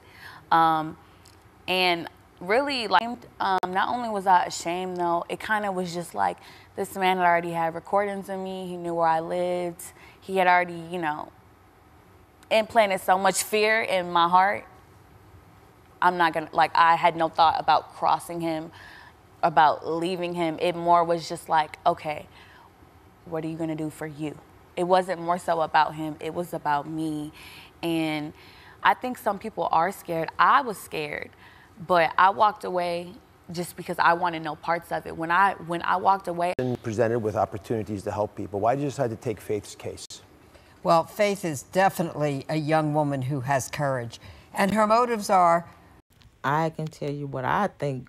And really, not only was I ashamed, though, it kind of was just like this man had already had recordings of me. He knew where I lived. He had already, implanted so much fear in my heart. I'm not going to, I had no thought about crossing him, about leaving him. It more was just like, okay, what are you going to do for you? It wasn't more so about him. It was about me. And I think some people are scared. I was scared, but I walked away just because I wanted no parts of it. When I walked away. And presented with opportunities to help people. Why did you decide to take Faith's case? Well, Faith is definitely a young woman who has courage. And her motives are... I can tell you what I think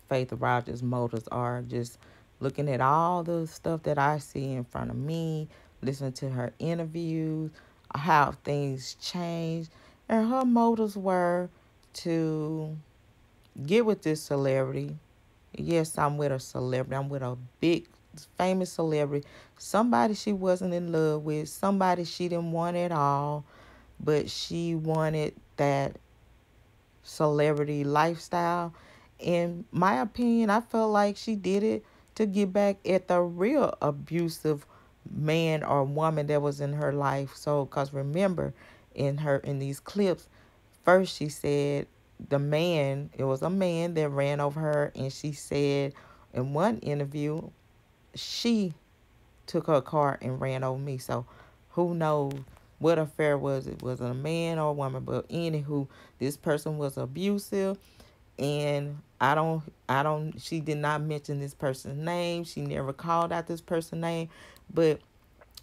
Faith Rodgers' motives are. Just looking at all the stuff that I see in front of me, listening to her interviews, how things changed. And her motives were to get with this celebrity. Yes, I'm with a celebrity. I'm with a big famous celebrity, somebody she wasn't in love with, somebody she didn't want at all, but she wanted that celebrity lifestyle. In my opinion, I felt like she did it to get back at the real abusive man or woman that was in her life. So, because remember, in these clips, first she said it was a man that ran over her, and she said in one interview, she took her car and ran over me. So who knows what affair was it? Was it a man or a woman? But anywho, this person was abusive, and she did not mention this person's name. She never called out this person's name. But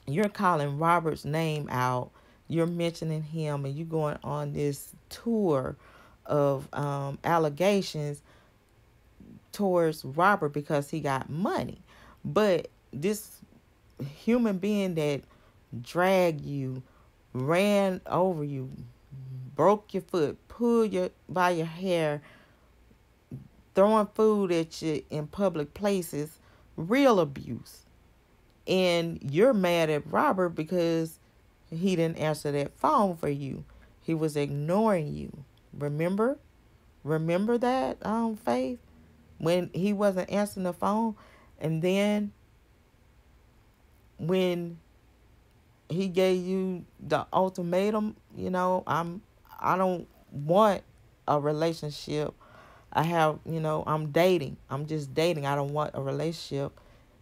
you're calling Robert's name out. You're mentioning him, and you're going on this tour of allegations towards Robert because he got money. But this human being that dragged you, ran over you, broke your foot, pulled you by your hair, throwing food at you in public places, real abuse. And you're mad at Robert because he didn't answer that phone for you. He was ignoring you. Remember? Remember that, Faith? When he wasn't answering the phone, and then when he gave you the ultimatum, I don't want a relationship. I'm dating. I'm just dating. I don't want a relationship.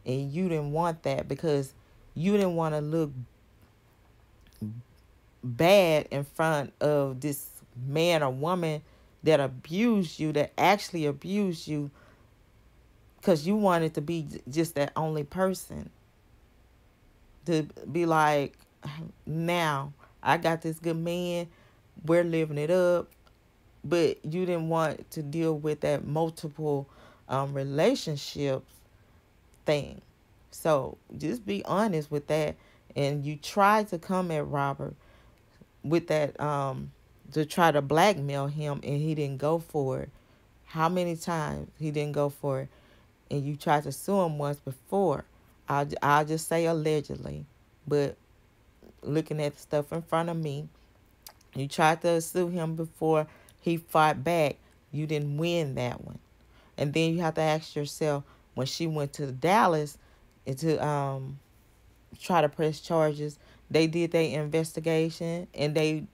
And you didn't want that because you didn't want to look bad in front of this man or woman that abused you, that actually abused you, because you wanted to be just that only person. To be like, now I got this good man, we're living it up, but you didn't want to deal with that multiple relationships thing. So just be honest with that. And you tried to come at Robert with that to try to blackmail him, and he didn't go for it. How many times he didn't go for it? And you tried to sue him once before. I'll just say allegedly, but looking at the stuff in front of me, you tried to sue him before he fought back. You didn't win that one. And then you have to ask yourself, when she went to Dallas to try to press charges, they did their investigation and they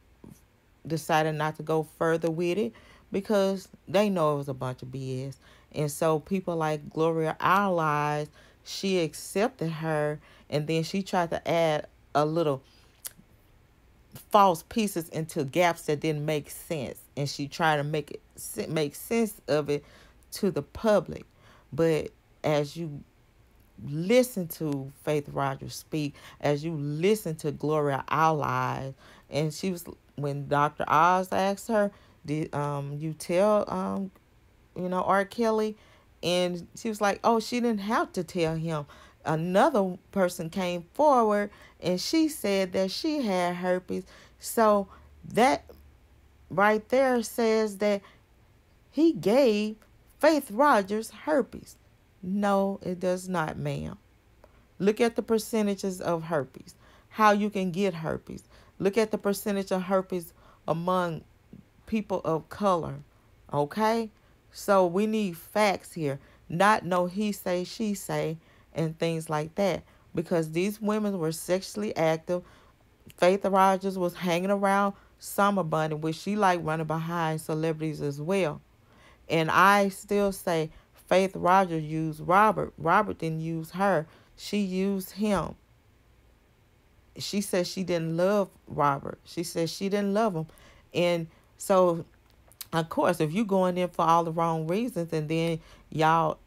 decided not to go further with it because they know it was a bunch of BS. And so people like Gloria Allies, she accepted her, and then she tried to add a little false pieces into gaps that didn't make sense, and she tried to make sense of it to the public. But as you listen to Faith Rodgers speak, as you listen to Gloria Allies, and when Dr. Oz asked her, did you tell R.Kelly? And she was like, oh, she didn't have to tell him. Another person came forward and she said that she had herpes. So that right there says that he gave Faith Rodgers herpes. No, it does not, ma'am. Look at the percentages of herpes, how you can get herpes. Look at the percentage of herpes among people of color, okay? So we need facts here, not no he say, she say, and things like that. Because these women were sexually active. Faith Rodgers was hanging around Summer Bunni, which she liked running behind celebrities as well. And I still say Faith Rodgers used Robert. Robert didn't use her. She used him. She said she didn't love Robert. She said she didn't love him. And so, of course, if you're going in for all the wrong reasons and then y'all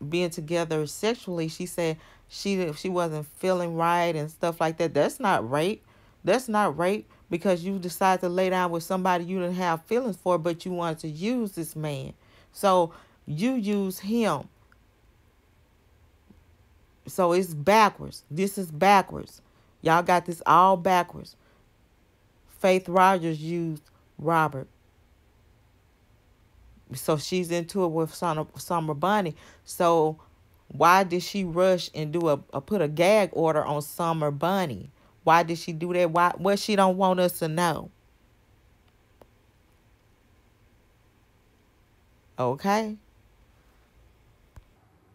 being together sexually, she said she wasn't feeling right and stuff like that. That's not rape. That's not rape because you decided to lay down with somebody you didn't have feelings for, but you wanted to use this man. So you use him. So it's backwards. This is backwards. Y'all got this all backwards. Faith Rodgers used Robert. So she's into it with Summer Bunni. So Why did she rush and do put a gag order on Summer Bunni? Why did she do that? Why? What she don't want us to know? Okay.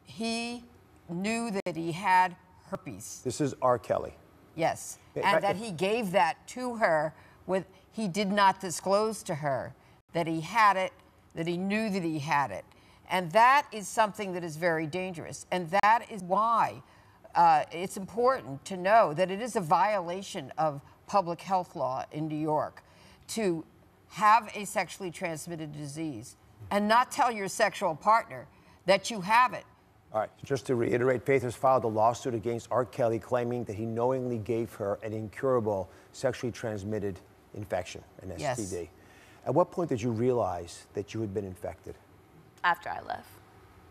He knew that he had herpes. This is R.Kelly. Yes, and that he gave that to her he did not disclose to her that he had it, that he knew that he had it. And that is something that is very dangerous. And that is why it's important to know that it is a violation of public health law in New York to have a sexually transmitted disease and not tell your sexual partner that you have it. All right, just to reiterate, Faith has filed a lawsuit against R. Kelly claiming that he knowingly gave her an incurable sexually transmitted infection, an STD. Yes. At what point did you realize that you had been infected? After I left.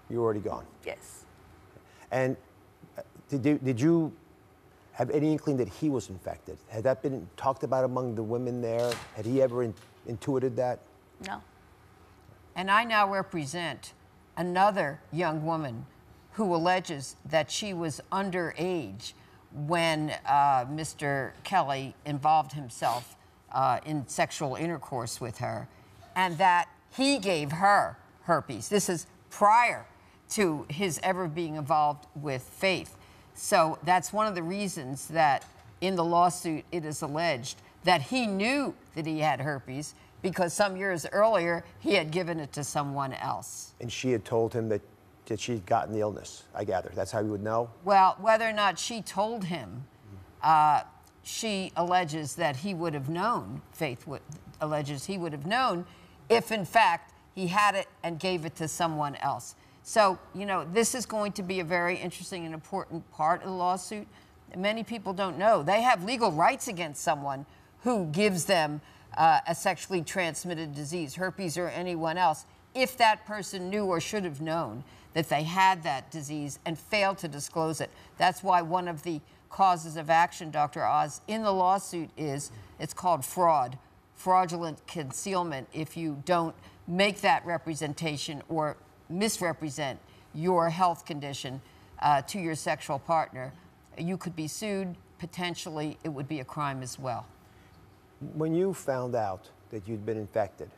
You were already gone. Yes. And did you have any inkling that he was infected? Had that been talked about among the women there? Had he ever intuited that? No. And I now represent another young woman who alleges that she was underage when Mr. Kelly involved himself in sexual intercourse with her, and that he gave her herpes. This is prior to his ever being involved with Faith. So that's one of the reasons that in the lawsuit it is alleged that he knew that he had herpes because some years earlier he had given it to someone else. And she had told him that she'd gotten the illness, I gather. That's how he would know? Well, whether or not she told him, she alleges that he would have known, Faith alleges he would have known if, in fact, he had it and gave it to someone else. So, you know, this is going to be a very interesting and important part of the lawsuit. Many people don't know. They have legal rights against someone who gives them a sexually transmitted disease, herpes or anyone else, if that person knew or should have known that they had that disease and failed to disclose it. That's why one of the causes of action, Dr. Oz, in the lawsuit is, it's called fraud, fraudulent concealment. If you don't make that representation or misrepresent your health condition to your sexual partner, you could be sued. Potentially, it would be a crime as well. When you found out that you'd been infected,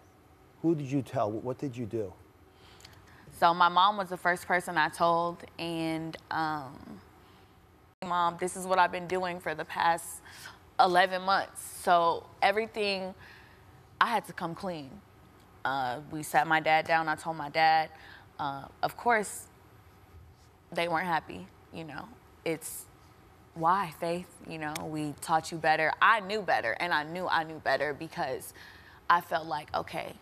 who did you tell? What did you do? So my mom was the first person I told, and Mom, this is what I've been doing for the past 11 months. So everything, I had to come clean. We sat my dad down. I told my dad. Of course, they weren't happy. You know, it's why, Faith? You know, we taught you better. I knew better, and I knew better because I felt like, okay,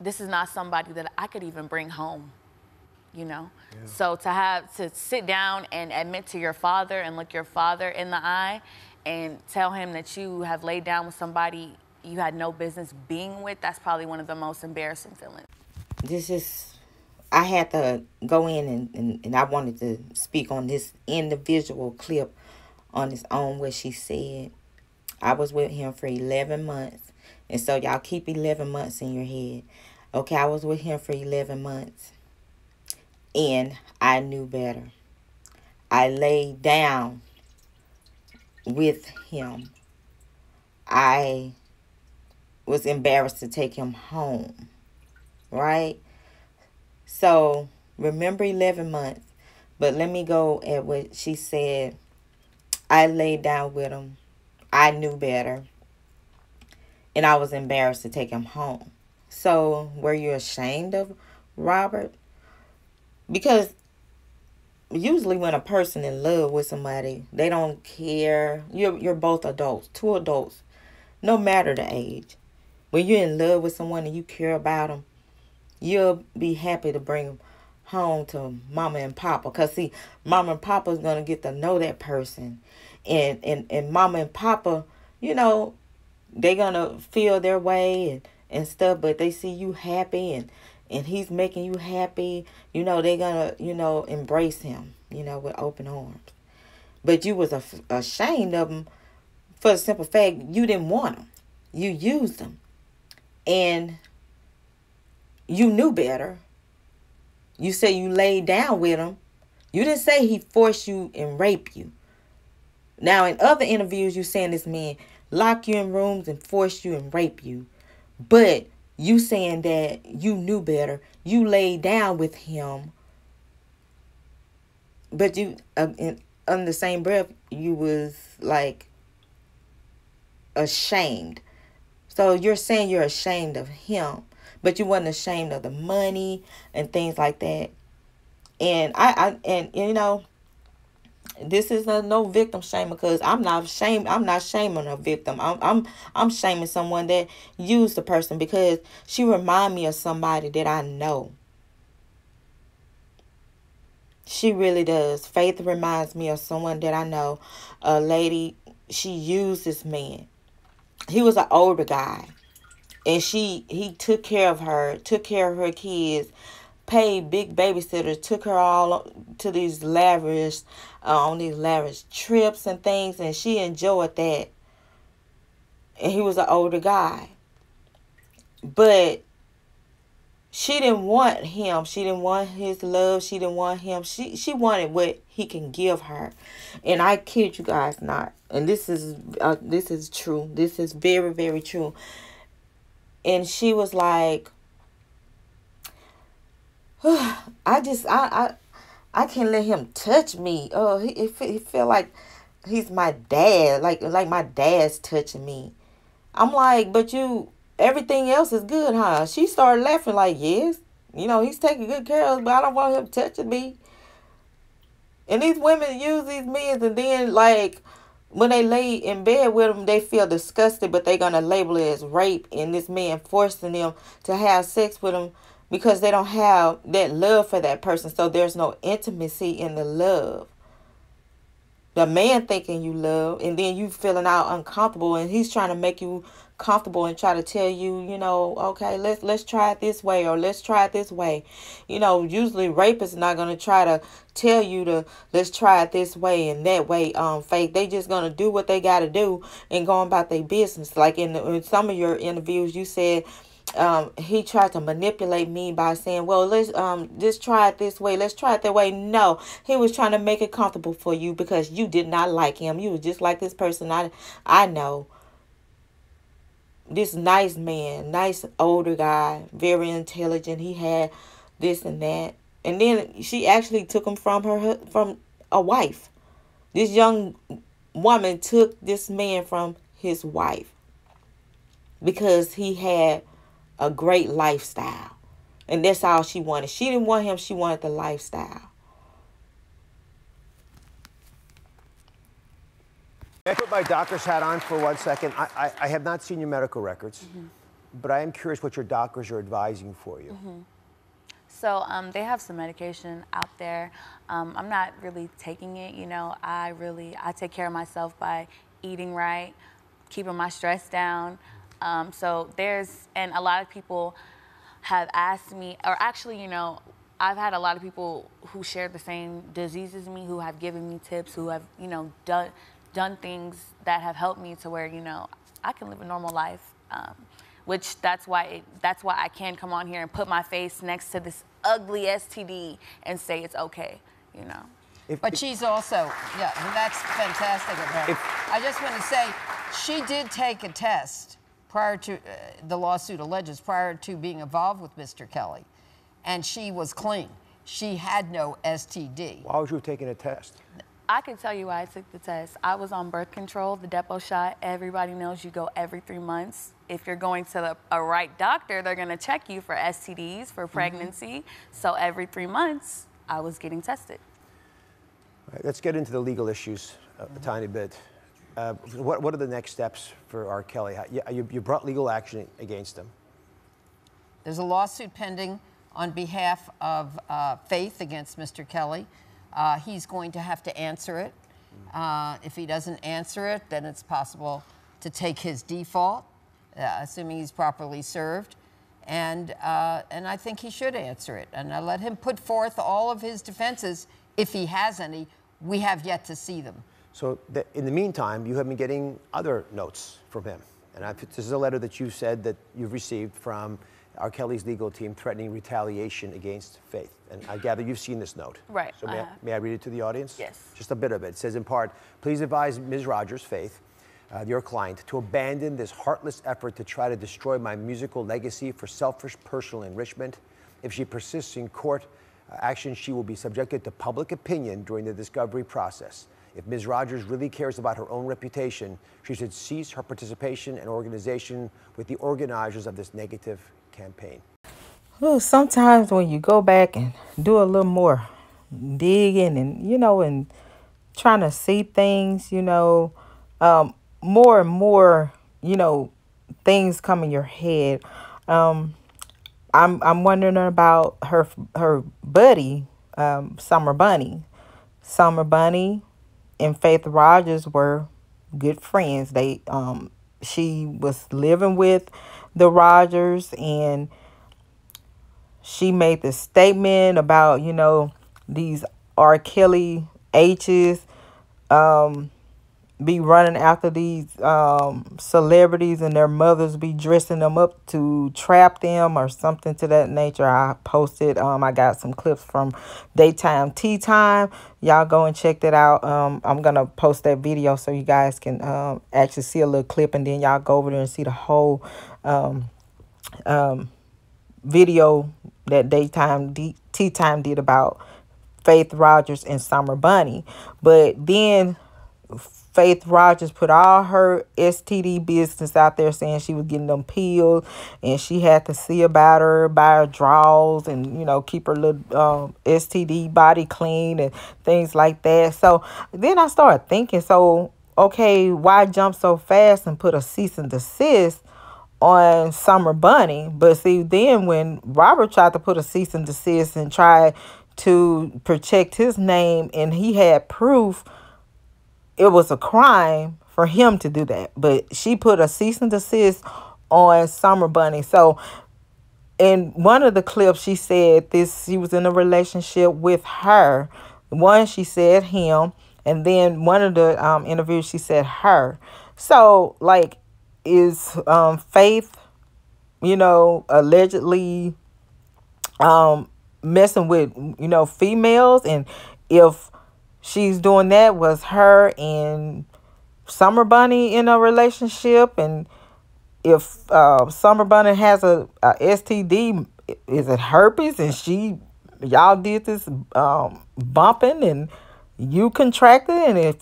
this is not somebody that I could even bring home, you know? Yeah. So to sit down and admit to your father and look your father in the eye and tell him that you have laid down with somebody you had no business being with, that's probably one of the most embarrassing feelings. I had to go in and I wanted to speak on this individual clip on its own, what she said. I was with him for 11 months. And so y'all keep 11 months in your head. Okay, I was with him for 11 months. And I knew better. I laid down with him. I was embarrassed to take him home. Right? So, remember 11 months. But let me go at what she said. I laid down with him. I knew better. And I was embarrassed to take him home. So, were you ashamed of Robert? Because usually when a person in love with somebody, they don't care. You're both adults, two adults, no matter the age. When you're in love with someone and you care about them, you'll be happy to bring them home to Mama and Papa. Because, see, Mama and Papa is going to get to know that person. And Mama and Papa, you know, they're going to feel their way and stuff, but they see you happy and he's making you happy. You know, they're going to, you know, embrace him, you know, with open arms. But you was ashamed of him for the simple fact you didn't want him. You used him. And you knew better. You say you laid down with him You didn't say he forced you and raped you. Now, in other interviews, you saying this man lock you in rooms and force you and rape you. But you saying that you knew better. You laid down with him. But you, on the same breath, you was like ashamed. So you're saying you're ashamed of him, but you wasn't ashamed of the money and things like that. And and you know, this is no victim shame, because I'm not ashamed. I'm not shaming a victim. I'm shaming someone that used the person, because she remind me of somebody that I know. She really does. Faith reminds me of someone that I know. A lady, she used this man. He was an older guy. And he took care of her kids, paid big babysitters, took her all to these lavish, on these lavish trips and things, and she enjoyed that. And he was an older guy. But she didn't want him. She didn't want his love. She didn't want him. She wanted what he can give her. And I kid you guys not. And this is true. This is very, very true. And she was like, I can't let him touch me. Oh, he feel like he's my dad, like my dad's touching me. I'm like, but everything else is good, huh? She started laughing like, yes, he's taking good care of us, but I don't want him touching me. And these women use these men, and then like, when they lay in bed with them, they feel disgusted, but they're going to label it as rape, and this man forcing them to have sex with them because they don't have that love for that person. So there's no intimacy in the love. The man thinking you love, and then you feeling out uncomfortable, and he's trying to make you comfortable and try to tell you, okay, let's try it this way, or let's try it this way. Usually rapists are not going to try to tell you to let's try it this way and that way. Faith, they just going to do what they got to do and go about their business. Like in some of your interviews, you said he tried to manipulate me by saying, well, let's just try it this way, let's try it that way. No, he was trying to make it comfortable for you because you did not like him. You was just like this person I know. This nice man, nice older guy, very intelligent. He had this and that. And then she actually took him from a wife. This young woman took this man from his wife because he had a great lifestyle. And that's all she wanted. She didn't want him. She wanted the lifestyle. Can I put my doctor's hat on for 1 second? I have not seen your medical records, but I am curious what your doctors are advising for you. So they have some medication out there. I'm not really taking it. I take care of myself by eating right, keeping my stress down. And a lot of people have asked me, or actually, I've had a lot of people who share the same disease as me, who have given me tips, who have, done things that have helped me to where, I can live a normal life. Which that's why I can come on here and put my face next to this ugly STD and say it's okay, But she's also, that's fantastic of her. I just want to say, she did take a test prior to, the lawsuit alleges, prior to being involved with Mr. Kelly, and she was clean. She had no STD. Why would you have taken a test? I can tell you why I took the test. I was on birth control, the depot shot. Everybody knows you go every 3 months. If you're going to a right doctor, they're going to check you for STDs, for pregnancy. So every 3 months, I was getting tested. All right, let's get into the legal issues a tiny bit. What are the next steps for R.Kelly? You brought legal action against him. There's a lawsuit pending on behalf of Faith against Mr. Kelly. He's going to have to answer it. If he doesn't answer it, then it's possible to take his default, assuming he's properly served. And I think he should answer it. And I let him put forth all of his defenses, if he has any. We have yet to see them. So in the meantime, you have been getting other notes from him. And this is a letter that you said that you've received from R.Kelly's legal team threatening retaliation against Faith. And I gather you've seen this note. Right. So may I read it to the audience? Yes. Just a bit of it. It says in part, please advise Ms. Rodgers, Faith, your client, to abandon this heartless effort to try to destroy my musical legacy for selfish personal enrichment. If she persists in court action, she will be subjected to public opinion during the discovery process. If Ms. Rodgers really cares about her own reputation, she should cease her participation and organization with the organizers of this negative campaign. Well, sometimes when you go back and do a little more digging and, and trying to see things, more and more, things come in your head. I'm wondering about her buddy, Summer Bunni. Summer Bunni and Faith Rodgers were good friends. She was living with the Rodgers, and she made this statement about, these R.Kelly H's be running after these celebrities, and their mothers be dressing them up to trap them or something to that nature. I posted, I got some clips from Daytime Tea Time. Y'all go and check that out. I'm going to post that video so you guys can actually see a little clip, and then y'all go over there and see the whole video that Daytime Tea Time did about Faith Rodgers and Summer Bunni. But then Faith Rodgers put all her STD business out there, saying she was getting them pills and she had to see about her, buy her drawers, and, keep her little STD body clean and things like that. So then I started thinking, so, okay, why jump so fast and put a cease and desist on Summer Bunni? But see, then when Robert tried to put a cease and desist and try to protect his name, and he had proof, it was a crime for him to do that. But she put a cease and desist on Summer Bunni. So in one of the clips, she said she was in a relationship with her. One, she said him, and then one of the interviews, she said her. So, like, is Faith, allegedly messing with, females? And if she's doing that, was her and Summer Bunni in a relationship? And if Summer Bunni has a STD, is it herpes? And y'all did this bumping and you contracted it? And if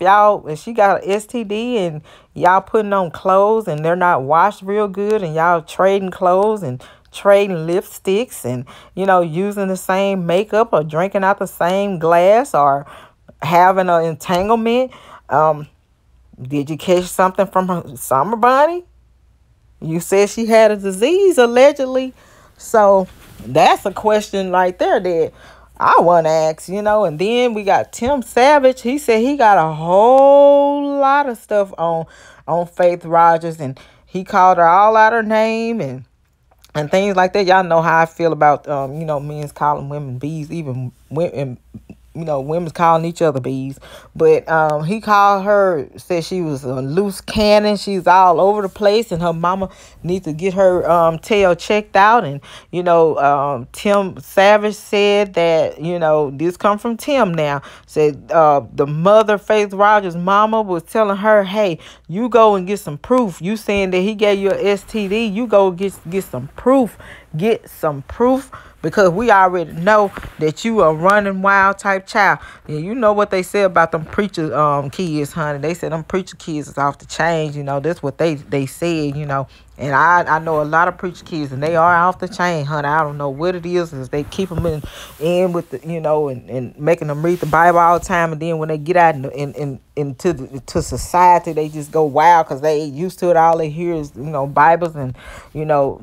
she got an STD and y'all putting on clothes and they're not washed real good, and y'all trading clothes and trading lipsticks and, using the same makeup or drinking out the same glass or having an entanglement, did you catch something from her Summer Bunni? You said she had a disease, allegedly. So that's a question right there that I want to ask, And then we got Tim Savage. He said he got a whole lot of stuff on Faith Rodgers, and he called her all out her name and things like that. Y'all know how I feel about, men's calling women bees, even women, women's calling each other bees. But he called her, said she was a loose cannon. She's all over the place, and her mama needs to get her tail checked out. And, Tim Savage said that, this come from Tim now, said the mother, Faith Rodgers' mama, was telling her, hey, you go and get some proof. You saying that he gave you an STD, you go get some proof. Get some proof, because we already know that you a running wild type child. And you know what they say about them preacher kids, honey. They said them preacher kids is off the chain. That's what they said, And I know a lot of preacher kids, and they are off the chain, honey. I don't know what it is they keep them in with the, and making them read the Bible all the time, and then when they get out into society, they just go wild because they ain't used to it. All they hear is Bibles and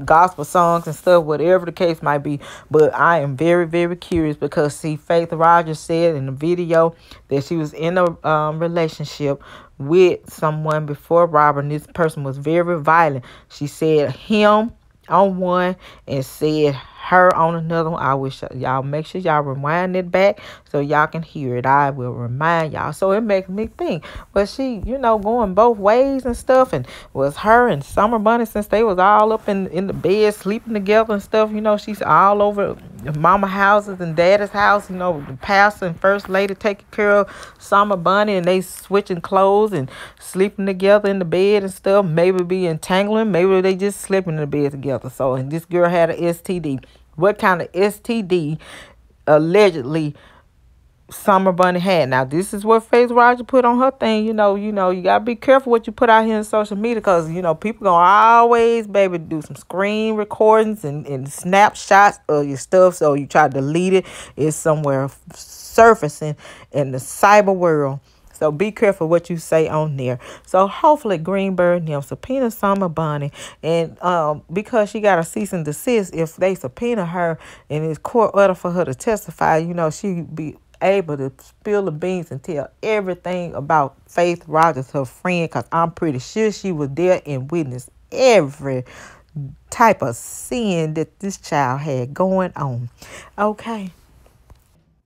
gospel songs and stuff, whatever the case might be. But I am very, very curious, because see, Faith Rodgers said in the video that she was in a relationship with someone before Robert, and this person was very violent. She said him on one and said her on another one. I wish y'all make sure y'all rewind it back so y'all can hear it. I will remind y'all. So it makes me think, but she, going both ways and stuff, and was her and Summer Bunni, since they was all up in the bed sleeping together and stuff. She's all over mama houses and daddy's house. The pastor and first lady taking care of Summer Bunni, and they switching clothes and sleeping together in the bed and stuff. Maybe be entangling, maybe they just sleeping in the bed together. So, and this girl had an STD. What kind of STD allegedly Summer Bunni had? Now, this is what Faith Rodgers put on her thing. You gotta be careful what you put out here in social media, because people gonna always, baby, do some screen recordings and snapshots of your stuff. So you try to delete it, it's somewhere surfacing in the cyber world. So be careful what you say on there. So hopefully Greenberg and them subpoena Summer Bunni, and because she got a cease and desist, if they subpoena her and it's court order for her to testify, she be able to spill the beans and tell everything about Faith Rodgers, her friend, because I'm pretty sure she was there and witnessed every type of sin that this child had going on. Okay.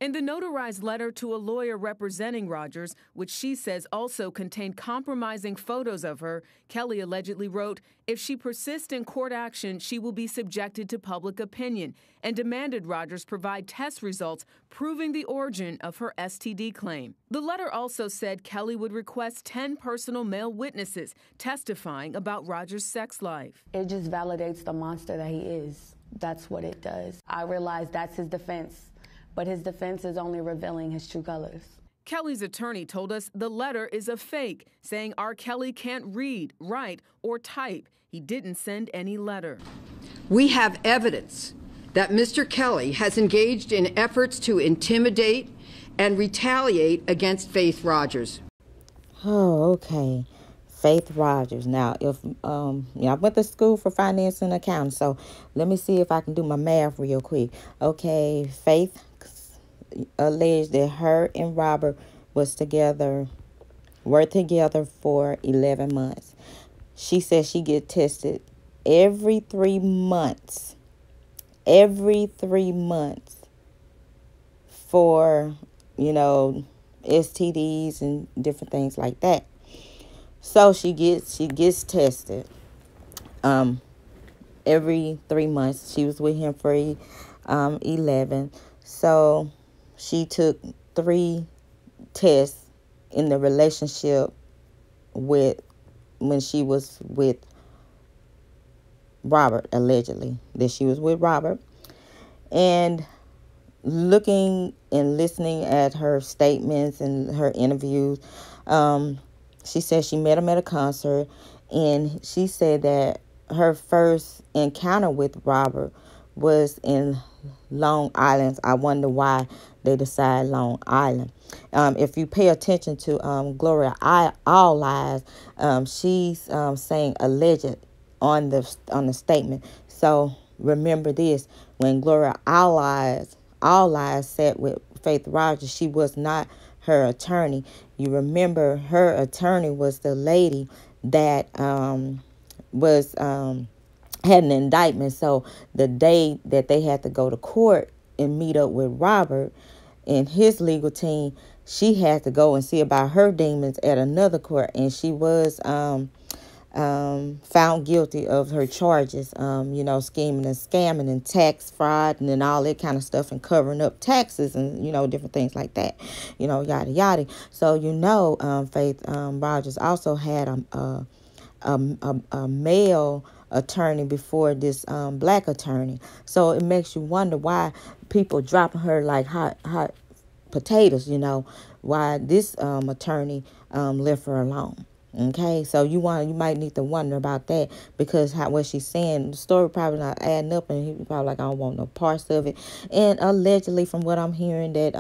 In the notarized letter to a lawyer representing Rodgers, which she says also contained compromising photos of her, Kelly allegedly wrote, if she persists in court action, she will be subjected to public opinion, and demanded Rodgers provide test results proving the origin of her STD claim. The letter also said Kelly would request 10 personal male witnesses testifying about Rodgers' sex life. It just validates the monster that he is. That's what it does. I realize that's his defense. But his defense is only revealing his true colors. Kelly's attorney told us the letter is a fake, saying R.Kelly can't read, write, or type. He didn't send any letter. We have evidence that Mr. Kelly has engaged in efforts to intimidate and retaliate against Faith Rodgers. Oh, okay. Faith Rodgers. Now, if I went to school for finance and accounting, so let me see if I can do my math real quick. Okay, Faith alleged that her and Robert were together for 11 months. She said she get tested every 3 months. Every 3 months for, STDs and different things like that. So she gets tested every 3 months. She was with him for 11. So she took 3 tests in the relationship when she was with Robert, allegedly, that she was with Robert. And looking and listening at her statements and her interviews, she said she met him at a concert, and she said that her first encounter with Robert was in Long Island. I wonder why they decided Long Island. If you pay attention to Gloria All Lies, she's saying alleged on the statement. So remember this: when Gloria All Lies sat with Faith Rodgers, she was not her attorney. You remember her attorney was the lady that had an indictment. So the day that they had to go to court and meet up with Robert and his legal team, she had to go and see about her demons at another court, and she was found guilty of her charges, scheming and scamming and tax fraud and all that kind of stuff, and covering up taxes and, different things like that, yada, yada. So, Faith Rodgers also had a male attorney before this black attorney. So it makes you wonder why people dropping her like hot potatoes, why this attorney left her alone. Okay, so you might need to wonder about that, because what she's saying, the story probably not adding up, and he probably like, I don't want no parts of it. And allegedly, from what I'm hearing, that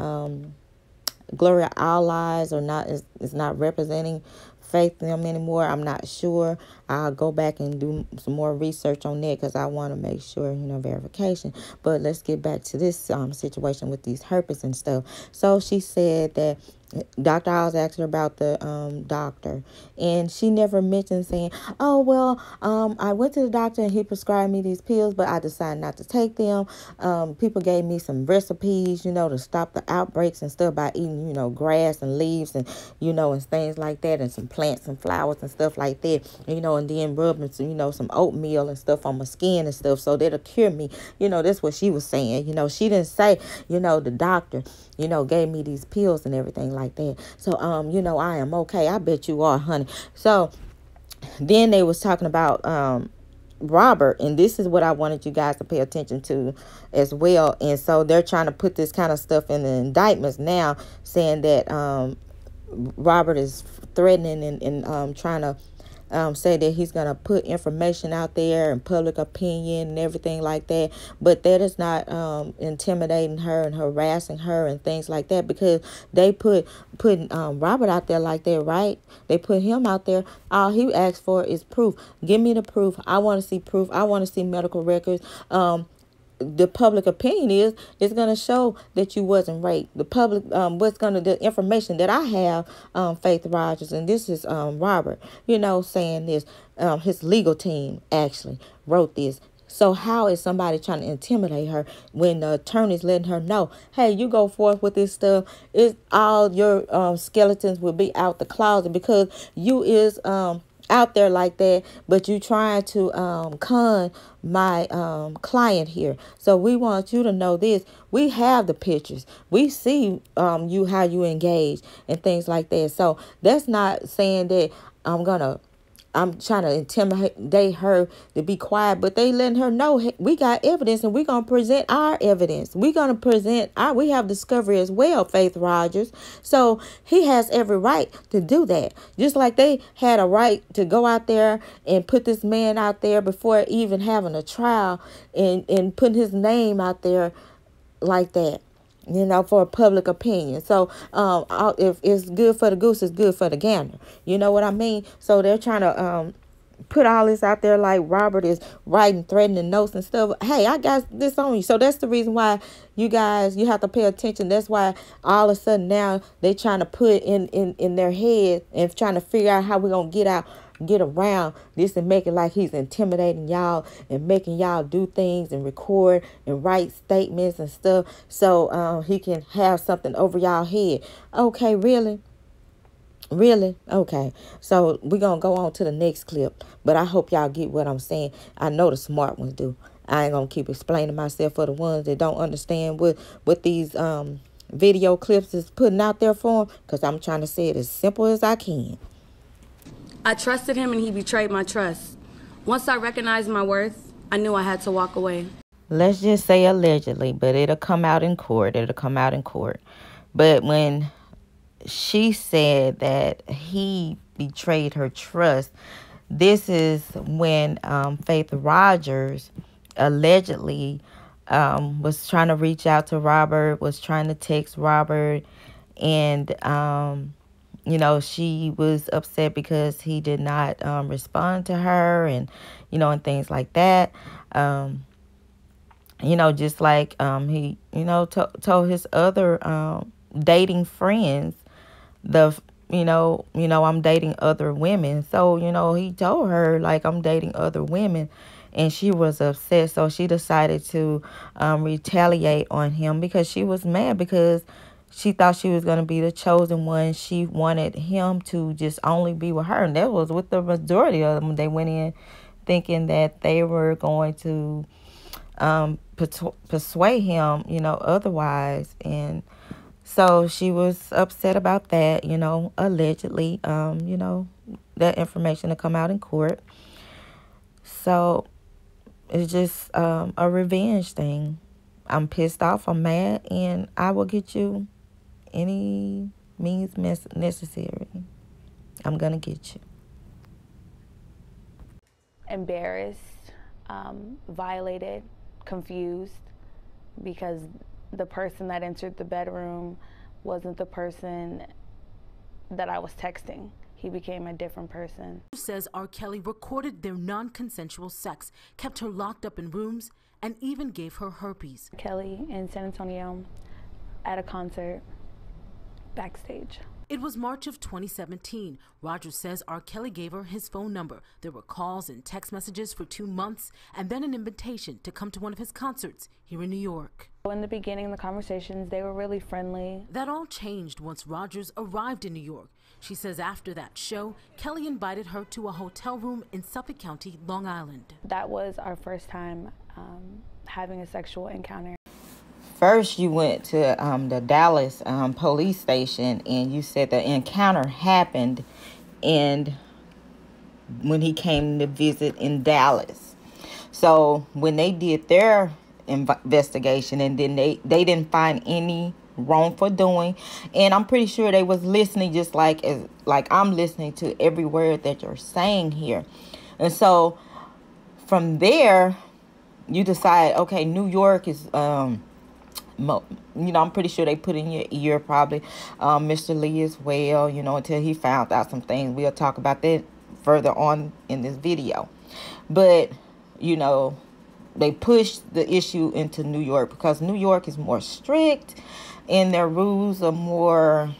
Gloria All Lies is not representing Faith them anymore. I'm not sure. I'll go back and do some more research on that because I want to make sure, verification. But let's get back to this situation with these herpes and stuff. So she said that Dr. Oz asked her about the doctor, and she never mentioned saying, oh, well, I went to the doctor and he prescribed me these pills, but I decided not to take them. People gave me some recipes, to stop the outbreaks and stuff by eating, grass and leaves and, and things like that, and some plants and flowers and stuff like that, and then rubbing some, some oatmeal and stuff on my skin and stuff so that'll cure me. That's what she was saying. She didn't say, the doctor, gave me these pills and everything like that. So, I am okay. I bet you are, honey. So then they was talking about Robert, and this is what I wanted you guys to pay attention to as well. And so they're trying to put this kind of stuff in the indictments now, saying that Robert is threatening and trying to say that he's going to put information out there and public opinion and everything like that. But that is not intimidating her and harassing her and things like that, because they putting Robert out there like that, right? They put him out there. All he asked for is proof. Give me the proof. I want to see proof. I want to see medical records. The public opinion is going to show that you wasn't raped. The public, the information that I have, Faith Rodgers, and this is Robert, saying this, his legal team actually wrote this. So how is somebody trying to intimidate her when the attorney's letting her know, hey, you go forth with this stuff, it's all your skeletons will be out the closet because you is out there like that, but you trying to con my client here. So we want you to know this. We have the pictures. We see how you engage and things like that. So that's not saying that I'm trying to intimidate her to be quiet, but they letting her know, hey, we got evidence and we're going to present our evidence. We're going to present we have discovery as well, Faith Rodgers. So he has every right to do that. Just like they had a right to go out there and put this man out there before even having a trial and putting his name out there like that. For public opinion. So if it's good for the goose, it's good for the gander. You know what I mean? So they're trying to put all this out there like Robert is writing threatening notes and stuff. Hey, I got this on you. So that's the reason why you have to pay attention. That's why all of a sudden now they trying to put in their head and trying to figure out how we're going to get around this and make it like he's intimidating y'all and making y'all do things and record and write statements and stuff so he can have something over y'all head. Okay, really? Okay. So we're going to go on to the next clip, but I hope y'all get what I'm saying. I know the smart ones do. I ain't going to keep explaining myself for the ones that don't understand what these video clips is putting out there for them, because I'm trying to say it as simple as I can. I trusted him and he betrayed my trust. Once I recognized my worth, I knew I had to walk away. Let's just say allegedly, but it'll come out in court. But when she said that he betrayed her trust, this is when Faith Rodgers allegedly was trying to reach out to Robert, was trying to text Robert, and she was upset because he did not respond to her and, and things like that. Just like he, told his other dating friends, I'm dating other women. So, he told her, like, I'm dating other women. And she was upset. So she decided to retaliate on him because she was mad because she thought she was going to be the chosen one. She wanted him to just only be with her. And that was with the majority of them. They went in thinking that they were going to persuade him, otherwise. And so she was upset about that, allegedly, that information to come out in court. So it's just a revenge thing. I'm pissed off, I'm mad, and I will get you any means necessary. I'm going to get you. Embarrassed, violated, confused, because the person that entered the bedroom wasn't the person that I was texting. he became a different person. Says R.Kelly recorded their non-consensual sex, kept her locked up in rooms, and even gave her herpes. Kelly in San Antonio at a concert backstage. It was March of 2017. Rodgers says R.Kelly gave her his phone number. There were calls and text messages for 2 months, and then an invitation to come to one of his concerts here in New York. In the beginning, the conversations, they were really friendly. That all changed once Rodgers arrived in New York. She says after that show, Kelly invited her to a hotel room in Suffolk County, Long Island. That was our first time having a sexual encounter. First, you went to the Dallas police station, and you said the encounter happened and when he came to visit in Dallas. So when they did their investigation, and then they didn't find any wrongful doing, and I'm pretty sure they was listening just like I'm listening to every word that you're saying here. And so from there, you decide, okay, New York is I'm pretty sure they put in your ear probably Mr. Lee as well, until he found out some things. We'll talk about that further on in this video. But, they pushed the issue into New York because New York is more strict and their rules are more,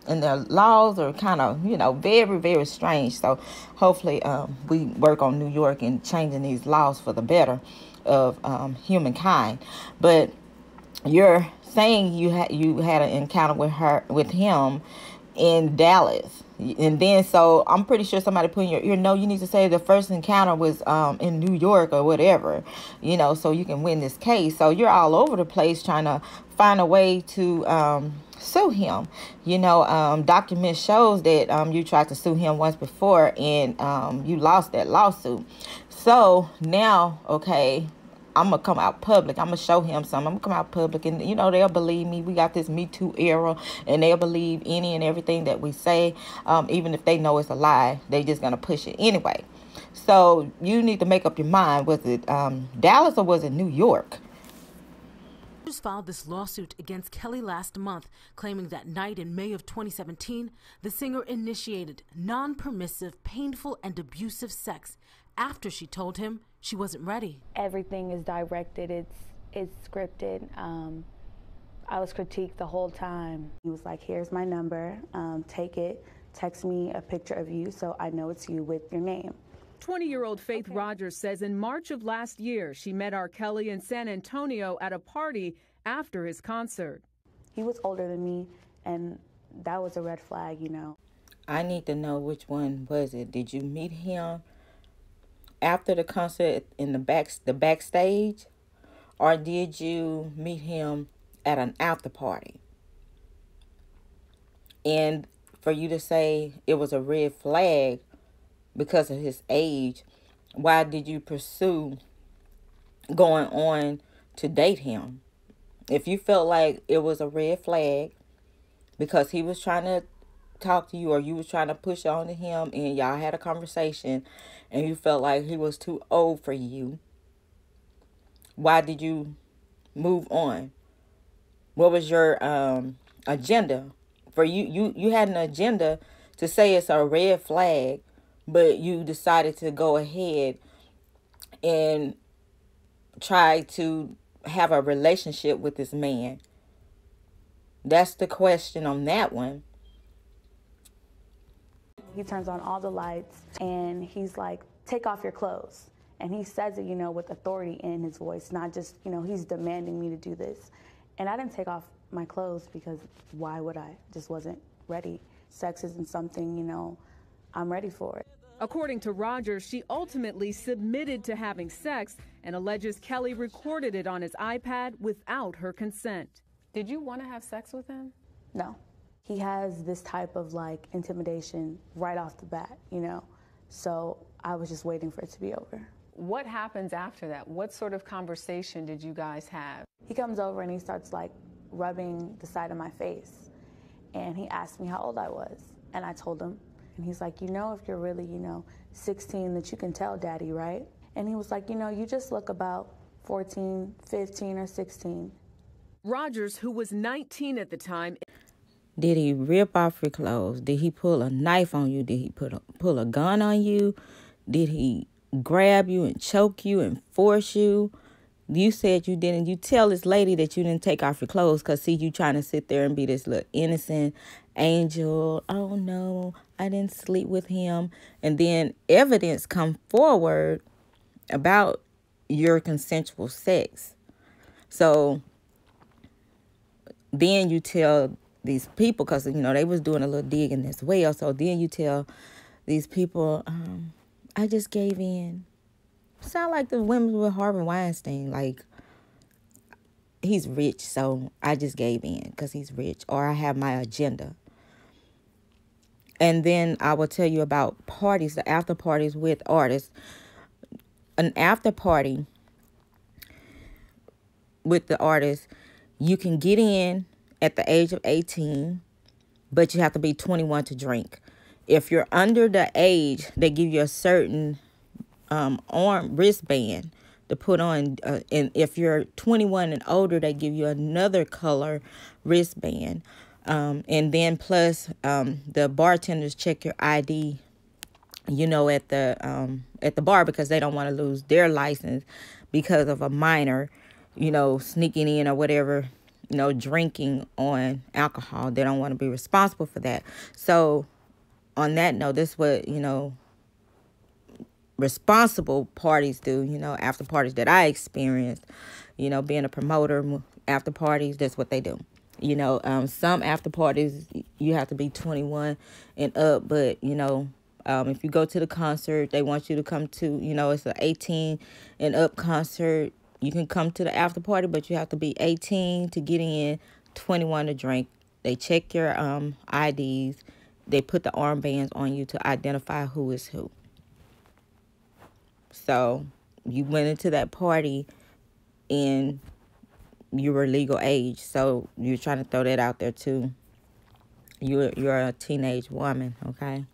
and their laws are kind of, very, very strange. So hopefully we work on New York and changing these laws for the better of humankind. But you're saying you had an encounter with him in Dallas, and then so I'm pretty sure somebody put in your ear, no, you need to say the first encounter was in New York or whatever, so you can win this case. So you're all over the place trying to find a way to sue him. Document shows that you tried to sue him once before and you lost that lawsuit. So now, okay, I'm going to come out public. I'm going to show him something. I'm going to come out public and, they'll believe me. We got this Me Too era and they'll believe any and everything that we say. Even if they know it's a lie, they just going to push it anyway. So you need to make up your mind. Was it Dallas or was it New York? Rodgers filed this lawsuit against Kelly last month, claiming that night in May of 2017, the singer initiated non-permissive, painful, and abusive sex after she told him she wasn't ready. Everything is directed, it's scripted. I was critiqued the whole time. He was like, here's my number, take it, text me a picture of you so I know it's you with your name. 20-year-old Faith Rodgers says in March of last year, she met R.Kelly in San Antonio at a party after his concert. He was older than me, and that was a red flag, I need to know which one was it. Did you meet him after the concert in the backstage, or did you meet him at an after party? And for you to say it was a red flag because of his age, why did you pursue going on to date him? If you felt like it was a red flag because he was trying to talk to you or you was trying to push on to him and y'all had a conversation and you felt like he was too old for you, why did you move on? What was your agenda? For you had an agenda to say it's a red flag, but you decided to go ahead and try to have a relationship with this man. That's the question on that one. He turns on all the lights and he's like, take off your clothes. And he says it, with authority in his voice, not just, he's demanding me to do this. And I didn't take off my clothes because why would I? Just wasn't ready. Sex isn't something, I'm ready for it. According to Rodgers, she ultimately submitted to having sex and alleges Kelly recorded it on his iPad without her consent. Did you want to have sex with him? No. He has this type of intimidation right off the bat, So I was just waiting for it to be over. What happens after that? What sort of conversation did you guys have? He comes over and he starts rubbing the side of my face. And he asked me how old I was. And I told him. And he's like, if you're really, 16, that you can tell daddy, right? And he was like, you just look about 14, 15, or 16. Rodgers, who was 19 at the time. Did he rip off your clothes? Did he pull a knife on you? Did he pull a gun on you? Did he grab you and choke you and force you? You said you didn't. You tell this lady that you didn't take off your clothes because, see, you trying to sit there and be this little innocent angel. Oh, no, I didn't sleep with him. And then evidence come forward about your consensual sex. So then you tell these people, because, you know, they was doing a little digging as well. So then you tell these people, I just gave in. Sound like the women with Harvey Weinstein, like, he's rich, so I just gave in because he's rich, or I have my agenda. And then I will tell you about parties, the after parties with artists. An after party with the artist, you can get in at the age of 18, but you have to be 21 to drink. If you're under the age, they give you a certain arm wristband to put on, and if you're 21 and older, they give you another color wristband, and then plus the bartenders check your ID, you know, at the bar, because they don't want to lose their license because of a minor, you know, sneaking in or whatever, you know, drinking on alcohol. They don't want to be responsible for that. So on that note, this is what, you know, responsible parties do, you know, after parties that I experienced, you know, being a promoter, after parties, that's what they do. You know, some after parties, you have to be 21 and up, but, you know, if you go to the concert, they want you to come to, you know, it's an 18 and up concert. You can come to the after party, but you have to be 18 to get in, 21 to drink. They check your IDs. They put the armbands on you to identify who is who. So you went into that party and you were legal age. So you're trying to throw that out there too. You're a teenage woman, okay?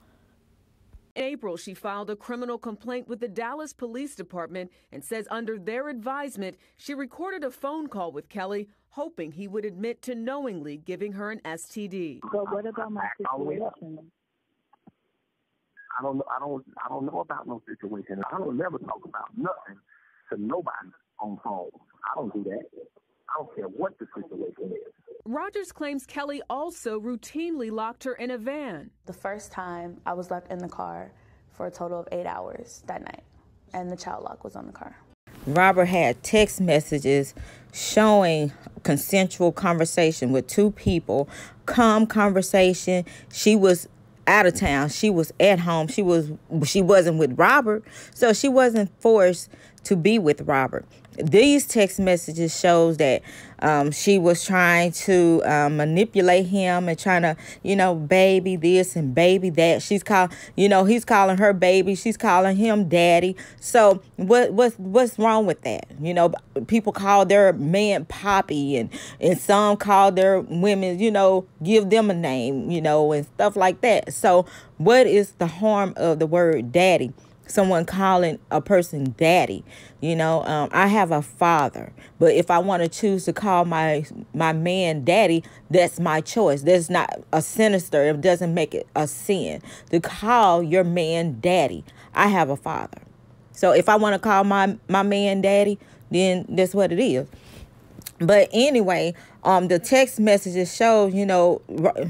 In April, she filed a criminal complaint with the Dallas Police Department and says under their advisement, she recorded a phone call with Kelly, hoping he would admit to knowingly giving her an STD. But what about my situation? I don't know about no situation. I don't never talk about nothing to nobody on phone. I don't do that. I don't care what the situation is. Rodgers claims Kelly also routinely locked her in a van. The first time I was locked in the car for a total of 8 hours that night, and the child lock was on the car. Robert had text messages showing consensual conversation with two people, calm conversation. She was out of town. She was at home. She wasn't with Robert, so she wasn't forced to be with Robert. These text messages shows that she was trying to manipulate him and trying to, you know, baby this and baby that. He's calling her baby. She's calling him daddy. So what's wrong with that? You know, people call their man Poppy, and some call their women, you know, give them a name, you know, and stuff like that. So what is the harm of the word daddy? Someone calling a person daddy, you know, I have a father, but if I want to choose to call my man daddy, that's my choice. There's not a sinister. It doesn't make it a sin to call your man daddy. I have a father. So if I want to call my man daddy, then that's what it is. But anyway, the text messages show, you know,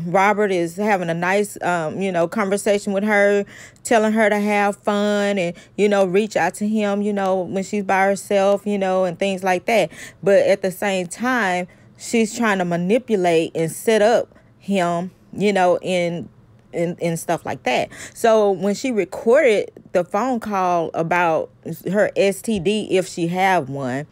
Robert is having a nice, you know, conversation with her, telling her to have fun and, you know, reach out to him, you know, when she's by herself, you know, and things like that. But at the same time, she's trying to manipulate and set up him, you know, in stuff like that. So when she recorded the phone call about her STD, if she had one,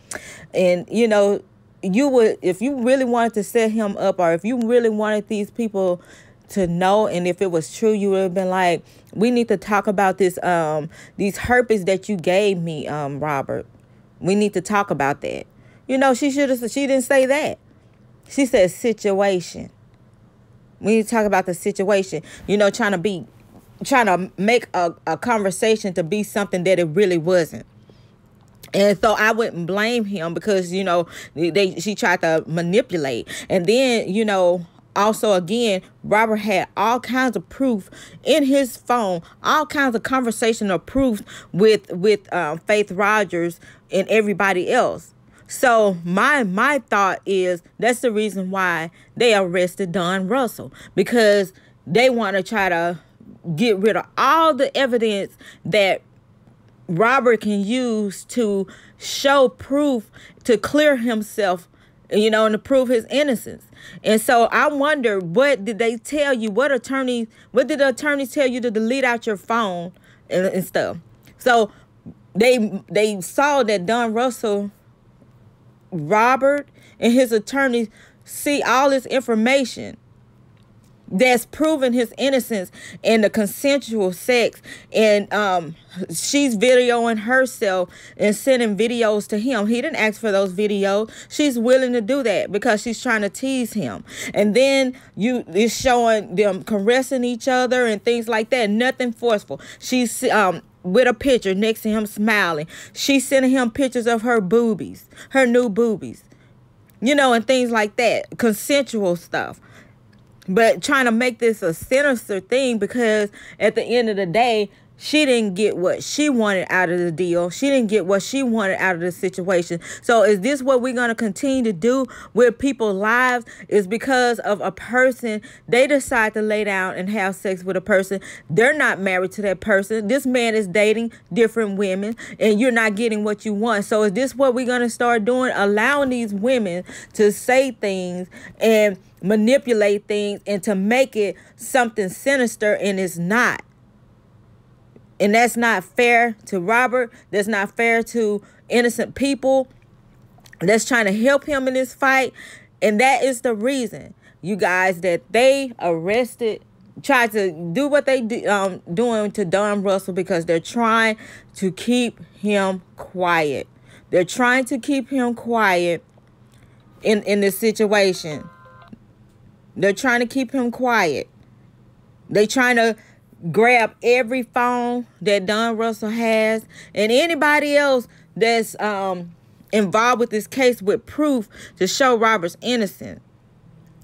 and, you know, you would, if you really wanted to set him up, or if you really wanted these people to know, and if it was true, you would have been like, we need to talk about this, these herpes that you gave me, Robert. We need to talk about that. You know, she didn't say that. She said situation. We need to talk about the situation, you know, trying to make a conversation to be something that it really wasn't. And so I wouldn't blame him because, you know, she tried to manipulate. And then, you know, also, again, Robert had all kinds of proof in his phone, all kinds of conversational proof with Faith Rodgers and everybody else. So my thought is that's the reason why they arrested Don Russell, because they want to try to get rid of all the evidence that Robert can use to show proof to clear himself, and to prove his innocence. And so I wonder, what did they tell you? What did the attorneys tell you to delete out your phone and stuff? So they saw that Don Russell, Robert, and his attorneys see all this information that's proven his innocence and the consensual sex, and she's videoing herself and sending videos to him. He didn't ask for those videos. She's willing to do that because she's trying to tease him. And then it's showing them caressing each other and things like that. Nothing forceful. She's with a picture next to him smiling. She's sending him pictures of her boobies, her new boobies, and things like that. Consensual stuff. But trying to make this a sinister thing, because at the end of the day, she didn't get what she wanted out of the deal. She didn't get what she wanted out of the situation. So is this what we're going to continue to do with people's lives? Is because of a person, they decide to lay down and have sex with a person. They're not married to that person. This man is dating different women, and you're not getting what you want. So is this what we're going to start doing? Allowing these women to say things and manipulate things and to make it something sinister, and it's not. And that's not fair to Robert. That's not fair to innocent people that's trying to help him in this fight. And that is the reason, you guys, that they tried to do what they doing to Don Russell, because they're trying to keep him quiet. They're trying to keep him quiet in this situation. They're trying to keep him quiet. They're trying to grab every phone that Don Russell has, and anybody else that's involved with this case with proof to show Robert's innocent.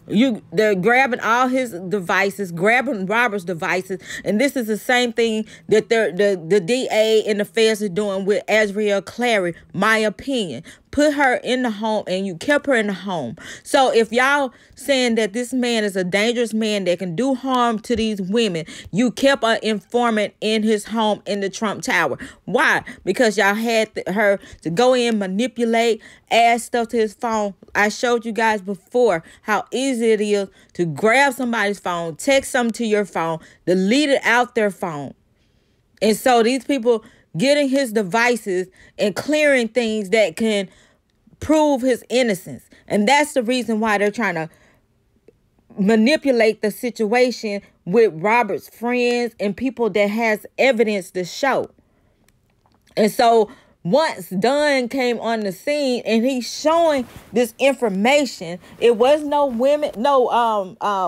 They're grabbing all his devices, grabbing Robert's devices, and this is the same thing that the DA and the feds are doing with R.Kelly. My opinion, put her in the home, and you kept her in the home. So if y'all saying that this man is a dangerous man that can do harm to these women, you kept an informant in his home in the Trump Tower. Why? Because y'all had her to go in, manipulate, add stuff to his phone. I showed you guys before how easy it is to grab somebody's phone, text something to your phone, delete it out their phone. And so these people getting his devices and clearing things that can prove his innocence. And that's the reason why they're trying to manipulate the situation with Robert's friends and people that has evidence to show. And so once Don came on the scene and he's showing this information, it was no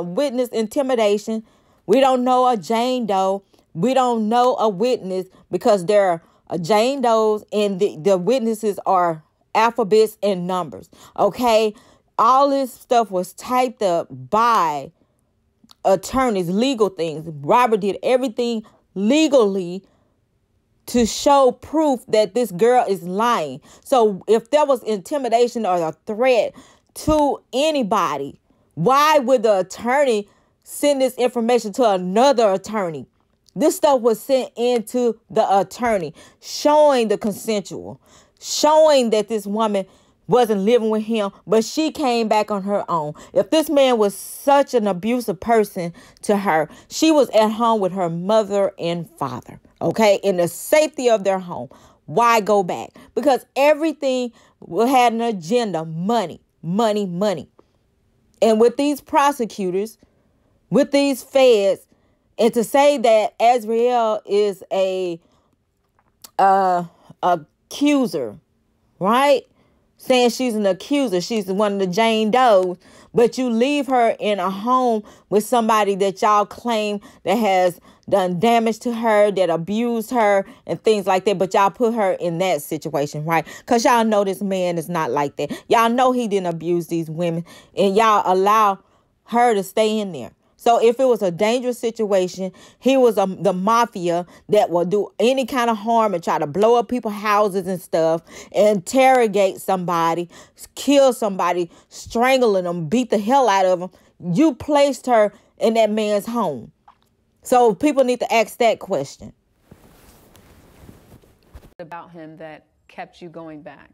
witness intimidation. We don't know a Jane Doe. We don't know a witness, because there are Jane Does, and the witnesses are alphabets and numbers. Okay, all this stuff was typed up by attorneys, legal things. Robert did everything legally to show proof that this girl is lying. So if there was intimidation or a threat to anybody, why would the attorney send this information to another attorney? This stuff was sent into the attorney, showing the consensual, showing that this woman wasn't living with him, but she came back on her own. If this man was such an abusive person to her, she was at home with her mother and father, okay, in the safety of their home. Why go back? Because everything had an agenda: money, money, money. And with these prosecutors, with these feds, and to say that Azriel is a accuser, right? Saying she's an accuser, she's one of the Jane Does, but you leave her in a home with somebody that y'all claim that has done damage to her, that abused her and things like that, but y'all put her in that situation, right? Because y'all know this man is not like that. Y'all know he didn't abuse these women, and y'all allow her to stay in there. So if it was a dangerous situation, he was the mafia that will do any kind of harm and try to blow up people's houses and stuff, interrogate somebody, kill somebody, strangling them, beat the hell out of them. You placed her in that man's home. So people need to ask that question. About him that kept you going back?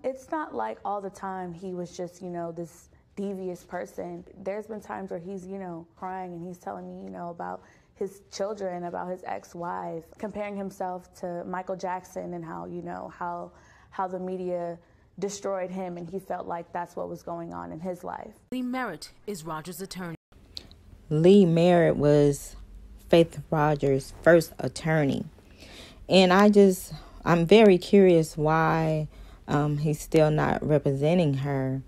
It's not like all the time he was just, this devious person. There's been times where he's, crying and he's telling me, about his children, about his ex-wife, comparing himself to Michael Jackson and how, how the media destroyed him, and he felt like that's what was going on in his life. Lee Merritt is Rodgers' attorney. Lee Merritt was Faith Rodgers' first attorney. And I'm very curious why he's still not representing her.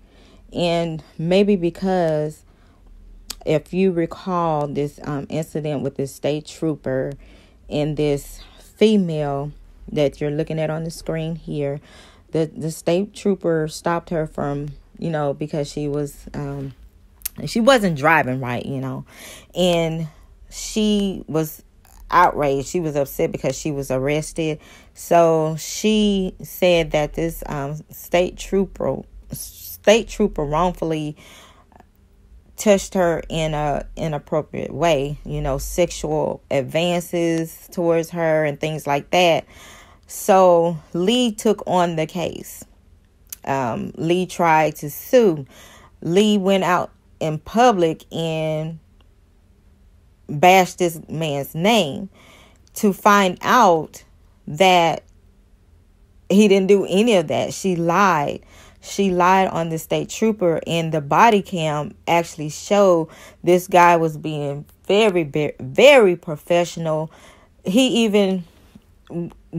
And maybe because if you recall this incident with this state trooper and this female that you're looking at on the screen here, the state trooper stopped her from, because she wasn't driving right, and she was outraged. She was upset because she was arrested. So she said that this state trooper wrongfully touched her in a inappropriate way, sexual advances towards her and things like that. So Lee took on the case. Lee tried to sue. Lee went out in public and bashed this man's name to find out that he didn't do any of that. She lied. She lied on the state trooper, and the body cam actually showed this guy was being very, very, very professional. He even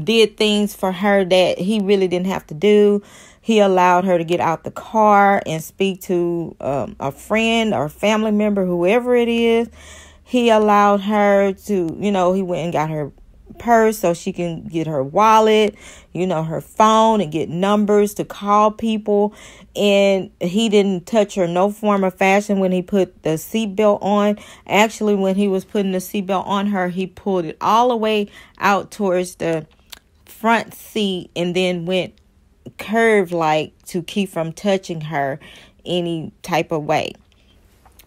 did things for her that he really didn't have to do. He allowed her to get out the car and speak to a friend or family member, whoever it is. He allowed her to, he went and got her purse so she can get her wallet, her phone, and get numbers to call people. And he didn't touch her no form or fashion when he put the seatbelt on. Actually, when he was putting the seatbelt on her, he pulled it all the way out towards the front seat and then went curved like to keep from touching her any type of way.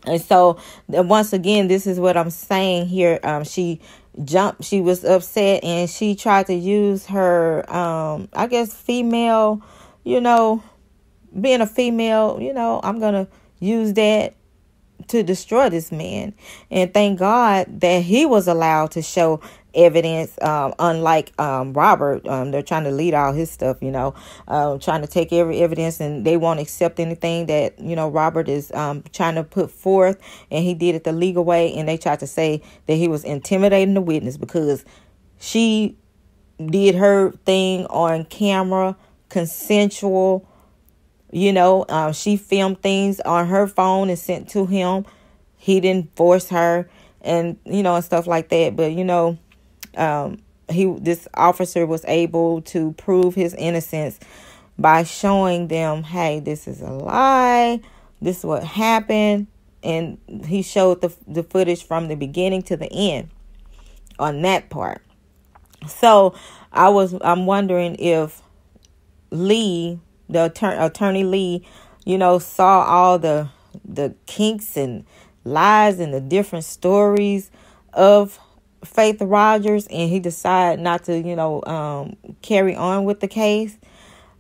And so once again, this is what I'm saying here. She jumped. She was upset and she tried to use her, female, being a female, I'm going to use that to destroy this man. And thank God that he was allowed to show evidence, unlike Robert. They're trying to lead all his stuff, trying to take every evidence, and they won't accept anything that Robert is trying to put forth, and he did it the legal way. And they tried to say that he was intimidating the witness because she did her thing on camera, consensual. She filmed things on her phone and sent to him. He didn't force her, and and stuff like that. But this officer was able to prove his innocence by showing them, hey, this is a lie. This is what happened. And he showed the footage from the beginning to the end on that part. So I'm wondering if Lee, the attorney Lee, saw all the kinks and lies and the different stories of Faith Rodgers, and he decided not to, carry on with the case.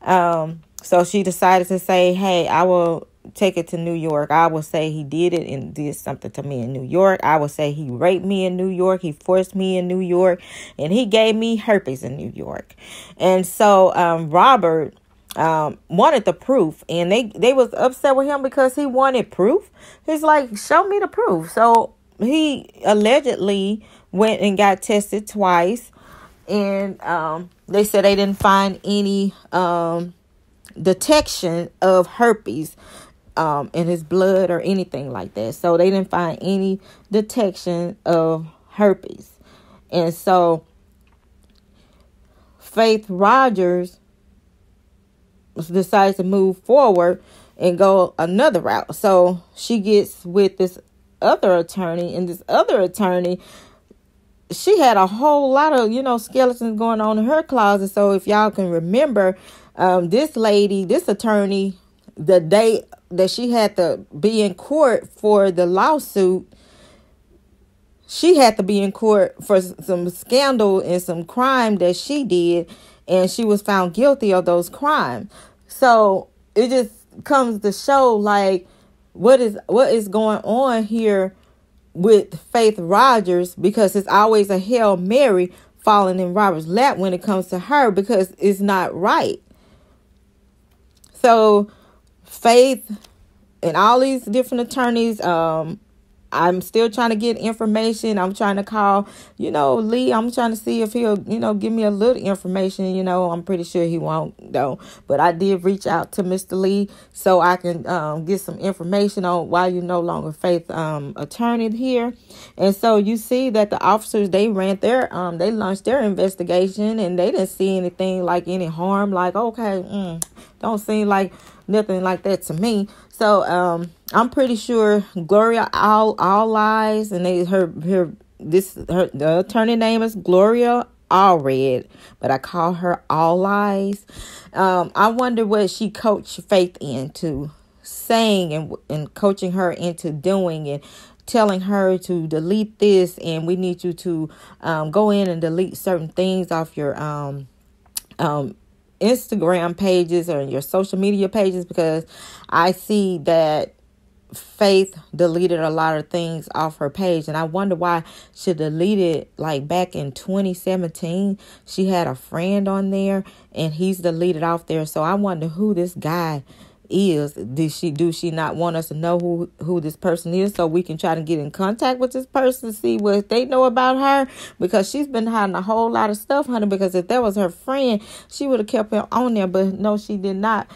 So she decided to say, hey, I will take it to New York. I will say he did it and did something to me in New York. I will say he raped me in New York. He forced me in New York, and he gave me herpes in New York. And so Robert wanted the proof, and they was upset with him because he wanted proof. He's like, show me the proof. So he allegedly went and got tested twice, and they said they didn't find any detection of herpes in his blood or anything like that. So they didn't find any detection of herpes. And so Faith Rodgers decided to move forward and go another route. So she gets with this other attorney, and this other attorney, she had a whole lot of, skeletons going on in her closet. So if y'all can remember, this attorney, the day that she had to be in court for the lawsuit, she had to be in court for some scandal and some crime that she did, and she was found guilty of those crimes. So it just comes to show like what is going on here with Faith Rodgers, because it's always a Hail Mary falling in Robert's lap when it comes to her, because it's not right. So Faith and all these different attorneys, I'm still trying to get information. I'm trying to call, Lee. I'm trying to see if he'll, give me a little information. I'm pretty sure he won't, though. But I did reach out to Mr. Lee so I can get some information on why you're no longer Faith attorney here. And so you see that the officers, they launched their investigation, and they didn't see anything like any harm. Like, okay, don't seem like nothing like that to me. So I'm pretty sure Gloria All Lies, and the attorney name is Gloria Allred, but I call her All Lies. I wonder what she coached Faith into saying and coaching her into doing, and telling her to delete this, and we need you to go in and delete certain things off your Instagram pages or your social media pages, because I see that Faith deleted a lot of things off her page, and I wonder why she deleted, like back in 2017 she had a friend on there and he's deleted off there. So I wonder who this guy is. Do she not want us to know who this person is, so we can try to get in contact with this person to see what they know about her? Because she's been hiding a whole lot of stuff, honey, because if that was her friend, she would have kept him on there, but no, she did not.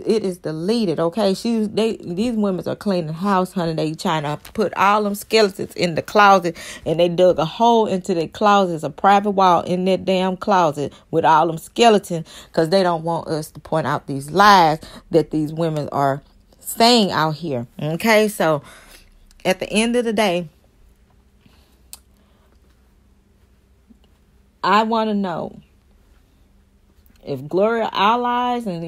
It is deleted, okay? These women are cleaning house, honey. They trying to put all them skeletons in the closet, and they dug a hole into their closet, a private wall in that damn closet with all them skeletons, because they don't want us to point out these lies that these women are saying out here, okay? So at the end of the day, I want to know if Gloria Allies, and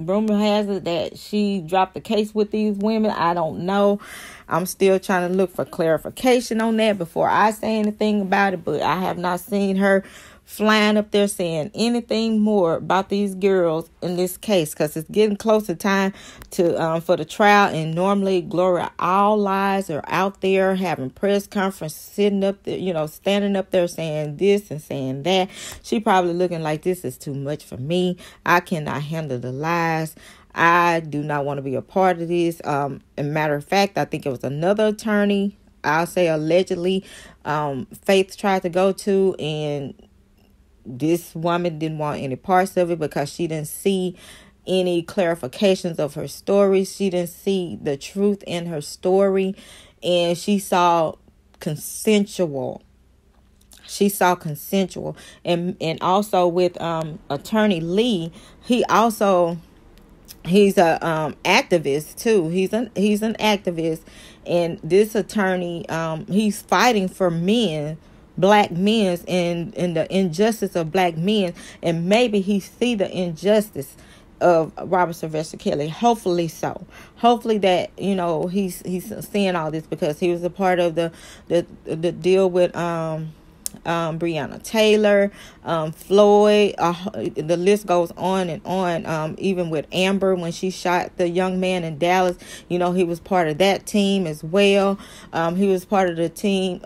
rumor has it that she dropped the case with these women. I don't know. I'm still trying to look for clarification on that before I say anything about it. But I have not seen her flying up there saying anything more about these girls in this case, because it's getting close to time to for the trial. And normally Gloria All Lies are out there having press conference, sitting up there, standing up there saying this and saying that. She probably looking like, this is too much for me. I cannot handle the lies. I do not want to be a part of this. As a matter of fact, I think it was another attorney, I'll say allegedly, Faith tried to go to, and this woman didn't want any parts of it because she didn't see any clarifications of her story. She didn't see the truth in her story, and she saw consensual. And also with attorney Lee, he's a activist too. He's an activist, and this attorney, he's fighting for black men and the injustice of black men, and maybe he see the injustice of Robert Sylvester Kelly. Hopefully so. Hopefully that he's seeing all this, because he was a part of the deal with Breonna Taylor, Floyd, the list goes on and on. Even with Amber, when she shot the young man in Dallas, he was part of that team as well. He was part of the team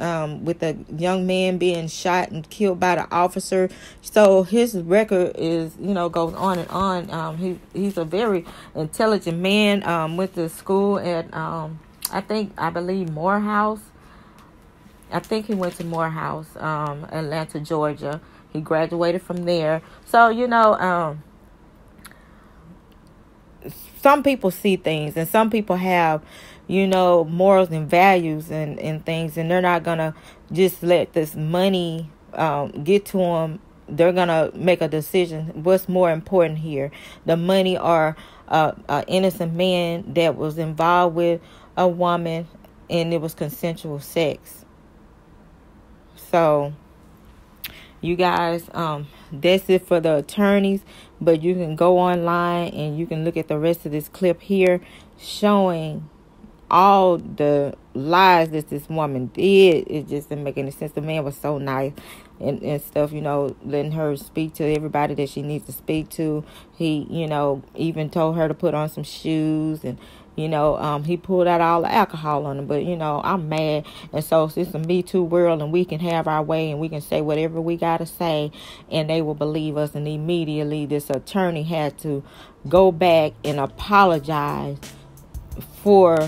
with the young man being shot and killed by the officer. So his record is, goes on and on. He's a very intelligent man. Went to school at I believe Morehouse. I think he went to Morehouse, Atlanta, Georgia. He graduated from there. So, some people see things, and some people have, morals and values and things, and they're not going to just let this money get to them. They're going to make a decision. What's more important here, the money or a innocent man that was involved with a woman, and it was consensual sex. So, you guys, that's it for the attorneys. But you can go online and you can look at the rest of this clip here, showing all the lies that this woman did. It just didn't make any sense. The man was so nice and stuff, letting her speak to everybody that she needs to speak to. He, even told her to put on some shoes, and he pulled out all the alcohol on her. But I'm mad. And so it's a Me Too world, and we can have our way, and we can say whatever we gotta say, and they will believe us. And immediately this attorney had to go back and apologize for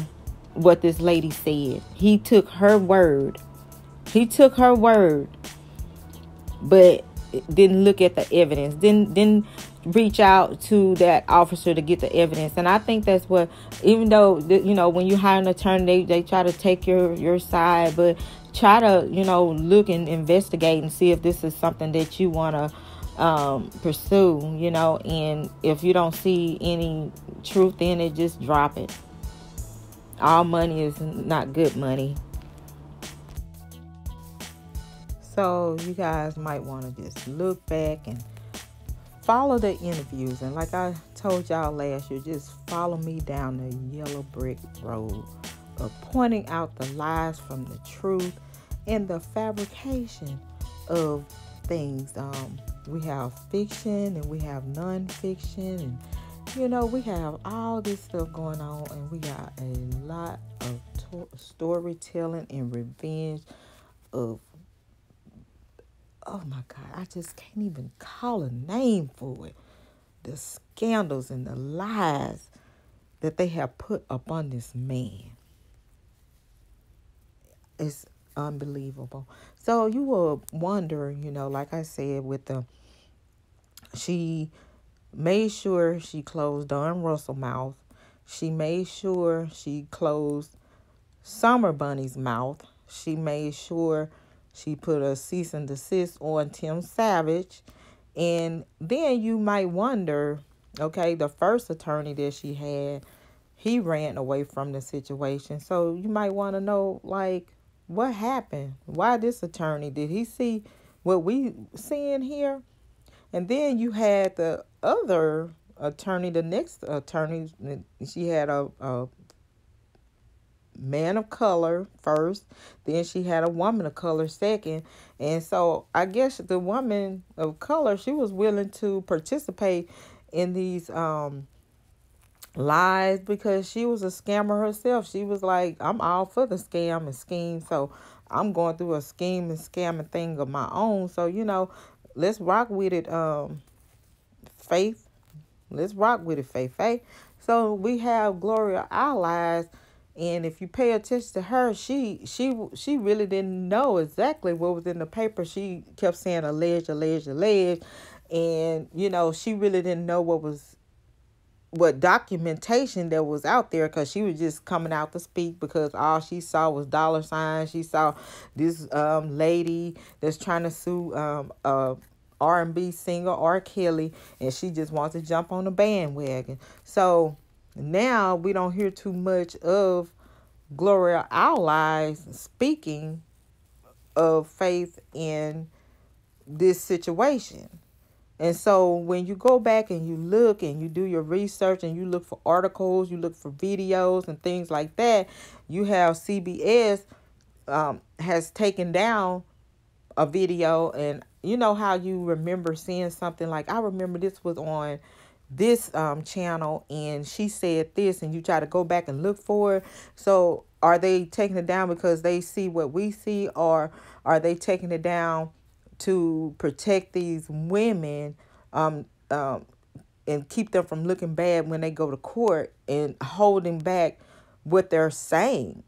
what this lady said. He took her word, but didn't look at the evidence, didn't reach out to that officer to get the evidence. And I think that's what, even though when you hire an attorney, they try to take your side, but try to look and investigate and see if this is something that you want to pursue, and if you don't see any truth in it, just drop it. All money is not good money. So you guys might want to just look back and follow the interviews. And like I told y'all last year, just follow me down the yellow brick road of pointing out the lies from the truth and the fabrication of things. We have fiction and we have non-fiction, and we have all this stuff going on, and we got a lot of storytelling and revenge of, oh my God, I just can't even call a name for it. The scandals and the lies that they have put upon this man. It's unbelievable. So you will wonder, like I said, she made sure she closed Don Russell's mouth. She made sure she closed Summer Bunni's mouth. She made sure she put a cease and desist on Tim Savage. And then you might wonder, okay, the first attorney that she had, he ran away from the situation. So you might want to know, what happened? Why this attorney? Did he see what we seeing here? And then you had the other attorney, the next attorney. She had a man of color first, then she had a woman of color second. And so I guess the woman of color, she was willing to participate in these lies because she was a scammer herself. She was like, I'm all for the scam and scheme, so I'm going through a scheme and scamming thing of my own. So let's rock with it, Faith. Let's rock with it, Faith. So we have Gloria Allies, and if you pay attention to her, she really didn't know exactly what was in the paper. She kept saying alleged, and she really didn't know what documentation that was out there, because she was just coming out to speak because all she saw was dollar signs. She saw this lady that's trying to sue R&B singer R.Kelly, and she just wants to jump on the bandwagon. So now we don't hear too much of Gloria Allies speaking of Faith in this situation. And so when you go back and you look and you do your research and you look for articles, you look for videos and things like that, you have CBS has taken down a video. And you know how you remember seeing something like, I remember this was on this channel and she said this, and you try to go back and look for it. So are they taking it down because they see what we see, or are they taking it down to protect these women and keep them from looking bad when they go to court and holding back what they're saying?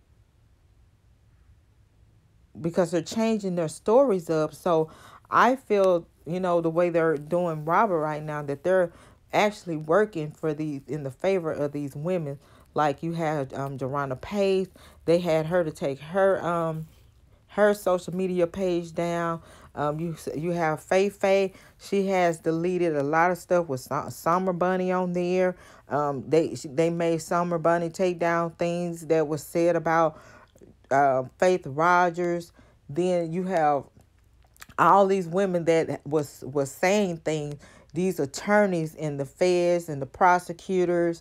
Because they're changing their stories up. So I feel, the way they're doing Robert right now, that they're actually working for these, in the favor of these women. Like you had Jorana Pace, they had her to take her her social media page down. You have Faith. She has deleted a lot of stuff with Summer Bunni on there. They made Summer Bunni take down things that was said about Faith Rodgers. Then you have all these women that was saying things. These attorneys and the feds and the prosecutors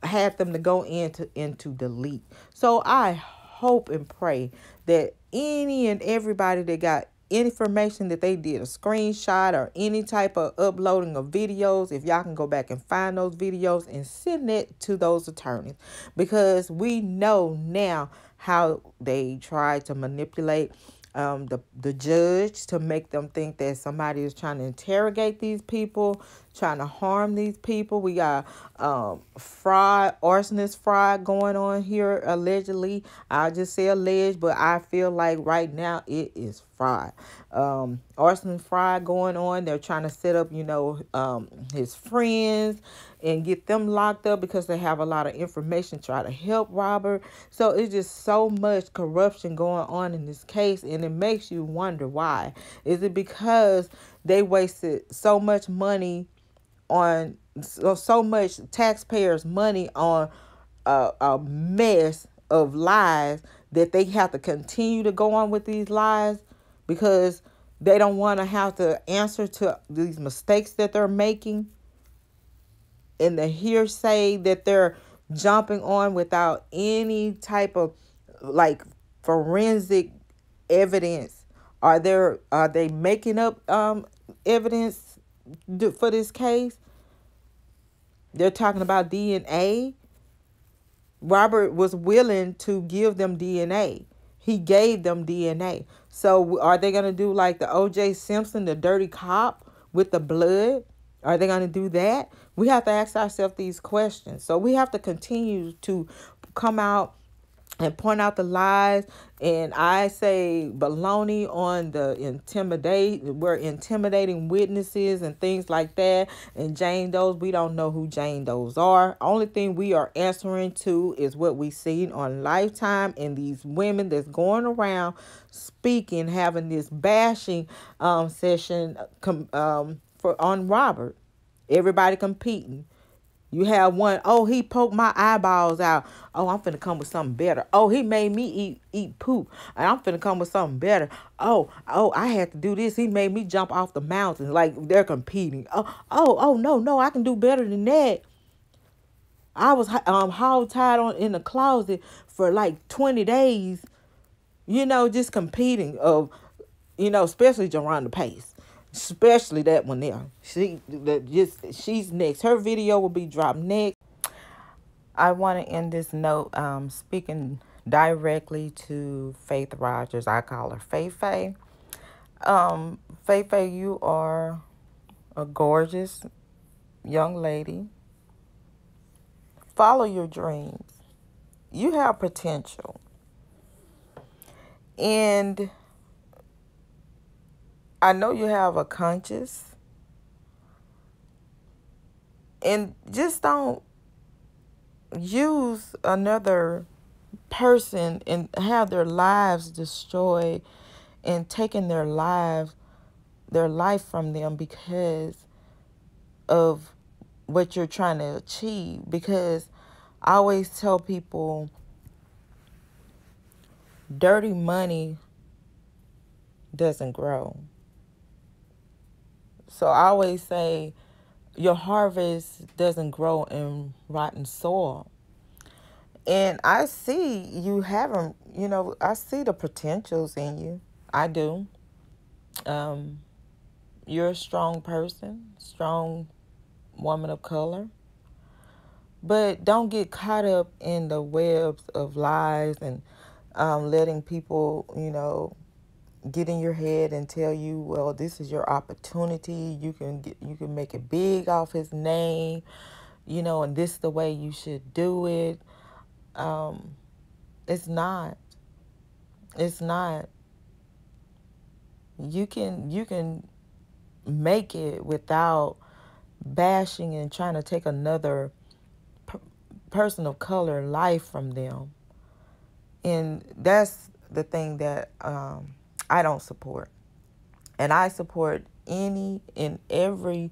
had them to go into delete. So I hope and pray that any and everybody that got information that they did a screenshot or any type of uploading of videos, if y'all can go back and find those videos and send it to those attorneys, because we know now how they try to manipulate the judge to make them think that somebody is trying to interrogate these people, trying to harm these people. We got arsonist fraud going on here, allegedly. I just say alleged, but I feel like right now it is fraud. Arson fraud going on. They're trying to set up, his friends and get them locked up because they have a lot of information, try to help Robert. So it's just so much corruption going on in this case, and it makes you wonder why. Is it because they wasted so much money on so much taxpayers' money on a mess of lies that they have to continue to go on with these lies because they don't want to have to answer to these mistakes that they're making and the hearsay that they're jumping on without any type of like forensic evidence? Are they making up evidence for this case? They're talking about DNA. Robert was willing to give them DNA. He gave them DNA. So are they going to do like the O.J. Simpson, the dirty cop with the blood? Are they going to do that? We have to ask ourselves these questions. So we have to continue to come out and point out the lies. And I say baloney on we're intimidating witnesses and things like that. And Jane Does, we don't know who Jane Does are. Only thing we are answering to is what we seen on Lifetime and these women that's going around speaking, having this bashing session on Robert. Everybody competing. You have one, oh, he poked my eyeballs out. Oh, I'm finna come with something better. Oh, he made me eat poop. And I'm finna come with something better. Oh, I had to do this. He made me jump off the mountain. Like they're competing. Oh, no, I can do better than that. I was hog-tied in the closet for like 20 days, just competing of, especially Joanna Pace. Especially that one there. She's next. Her video will be dropped next. I want to end this note speaking directly to Faith Rodgers. I call her Faith. Faith, you are a gorgeous young lady. Follow your dreams. You have potential. And I know you have a conscience, and just don't use another person and have their lives destroyed and taking their life from them because of what you're trying to achieve. Because I always tell people, dirty money doesn't grow. So I always say your harvest doesn't grow in rotten soil. And I see you haven't, I see the potentials in you. I do. You're a strong person, strong woman of color. But don't get caught up in the webs of lies and letting people, get in your head and tell you, well, this is your opportunity. You can make it big off his name, and this is the way you should do it. It's not. It's not. You can make it without bashing and trying to take another person of color life from them. And that's the thing that I don't support. And I support any and every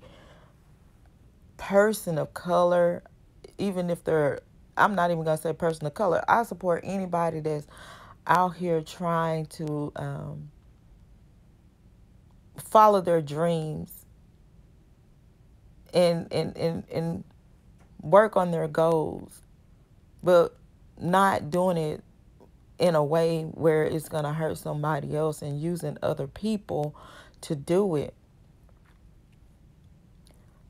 person of color, even if they're, I'm not even going to say person of color. I support anybody that's out here trying to follow their dreams and work on their goals, but not doing it in a way where it's going to hurt somebody else and using other people to do it.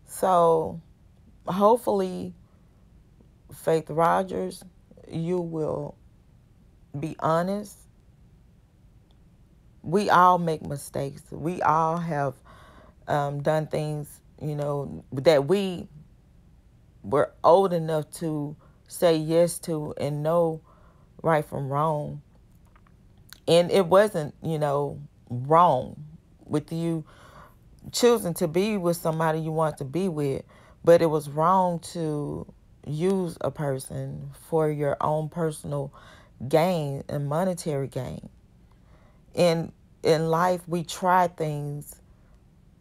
So hopefully, Faith Rodgers, you will be honest. We all make mistakes. We all have done things, you know, that we were old enough to say yes to and know right from wrong. And it wasn't, you know, wrong with you choosing to be with somebody you want to be with, but it was wrong to use a person for your own personal gain and monetary gain. In life, we try things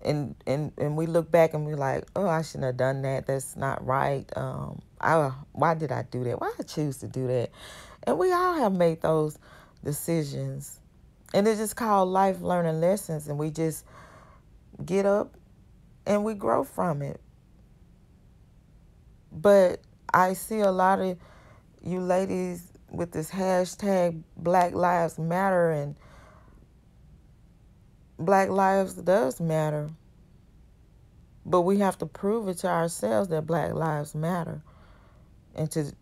and we look back and we're like, oh, I shouldn't have done that. That's not right. Why did I do that? Why did I choose to do that? And we all have made those decisions. And it's just called life learning lessons, and we just get up and we grow from it. But I see a lot of you ladies with this hashtag Black Lives Matter, and Black lives does matter. But we have to prove it to ourselves that Black lives matter. And to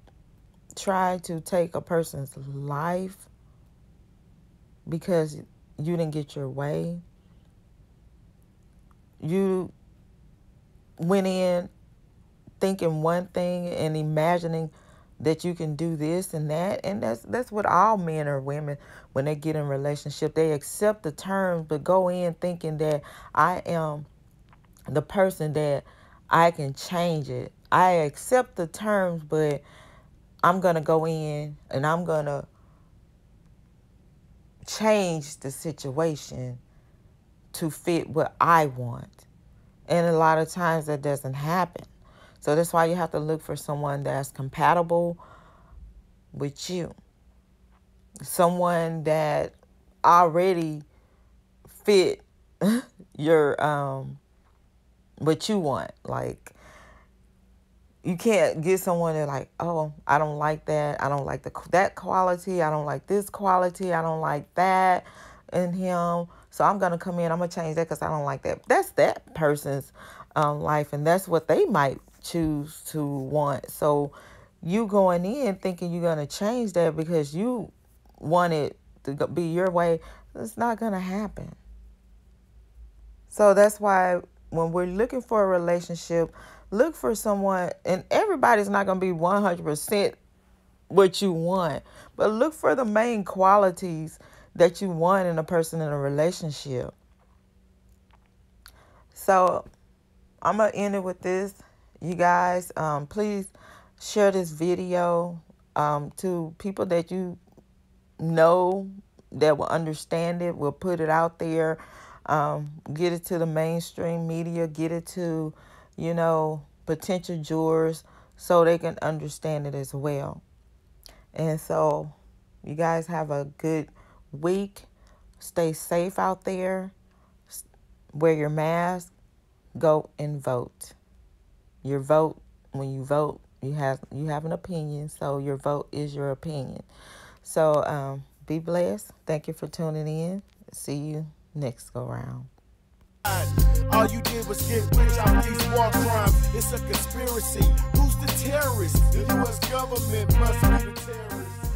try to take a person's life because you didn't get your way. You went in thinking one thing and imagining that you can do this and that. And that's what all men or women, when they get in a relationship, they accept the terms, but go in thinking that I am the person that I can change it. I accept the terms, but I'm going to go in and I'm going to change the situation to fit what I want. And a lot of times that doesn't happen. So that's why you have to look for someone that's compatible with you. Someone that already fit your what you want. Like, you can't get someone that like, oh, I don't like that. I don't like that quality. I don't like this quality. I don't like that in him. So I'm going to come in. I'm going to change that because I don't like that. That's that person's life, and that's what they might choose to want. So you going in thinking you're going to change that because you want it to be your way, it's not going to happen. So that's why when we're looking for a relationship, look for someone, and everybody's not going to be 100% what you want, but look for the main qualities that you want in a person in a relationship. So I'm going to end it with this. You guys, please share this video to people that you know that will understand it, will put it out there, get it to the mainstream media, get it to, you know, potential jurors so they can understand it as well. And so you guys have a good week. Stay safe out there. Wear your mask. Go and vote. Your vote, when you vote, you have an opinion, so your vote is your opinion. So be blessed. Thank you for tuning in. See you next go round. All you did was get rich off these war crimes. It's a conspiracy. Who's the terrorist? The U.S. government must be the terrorist.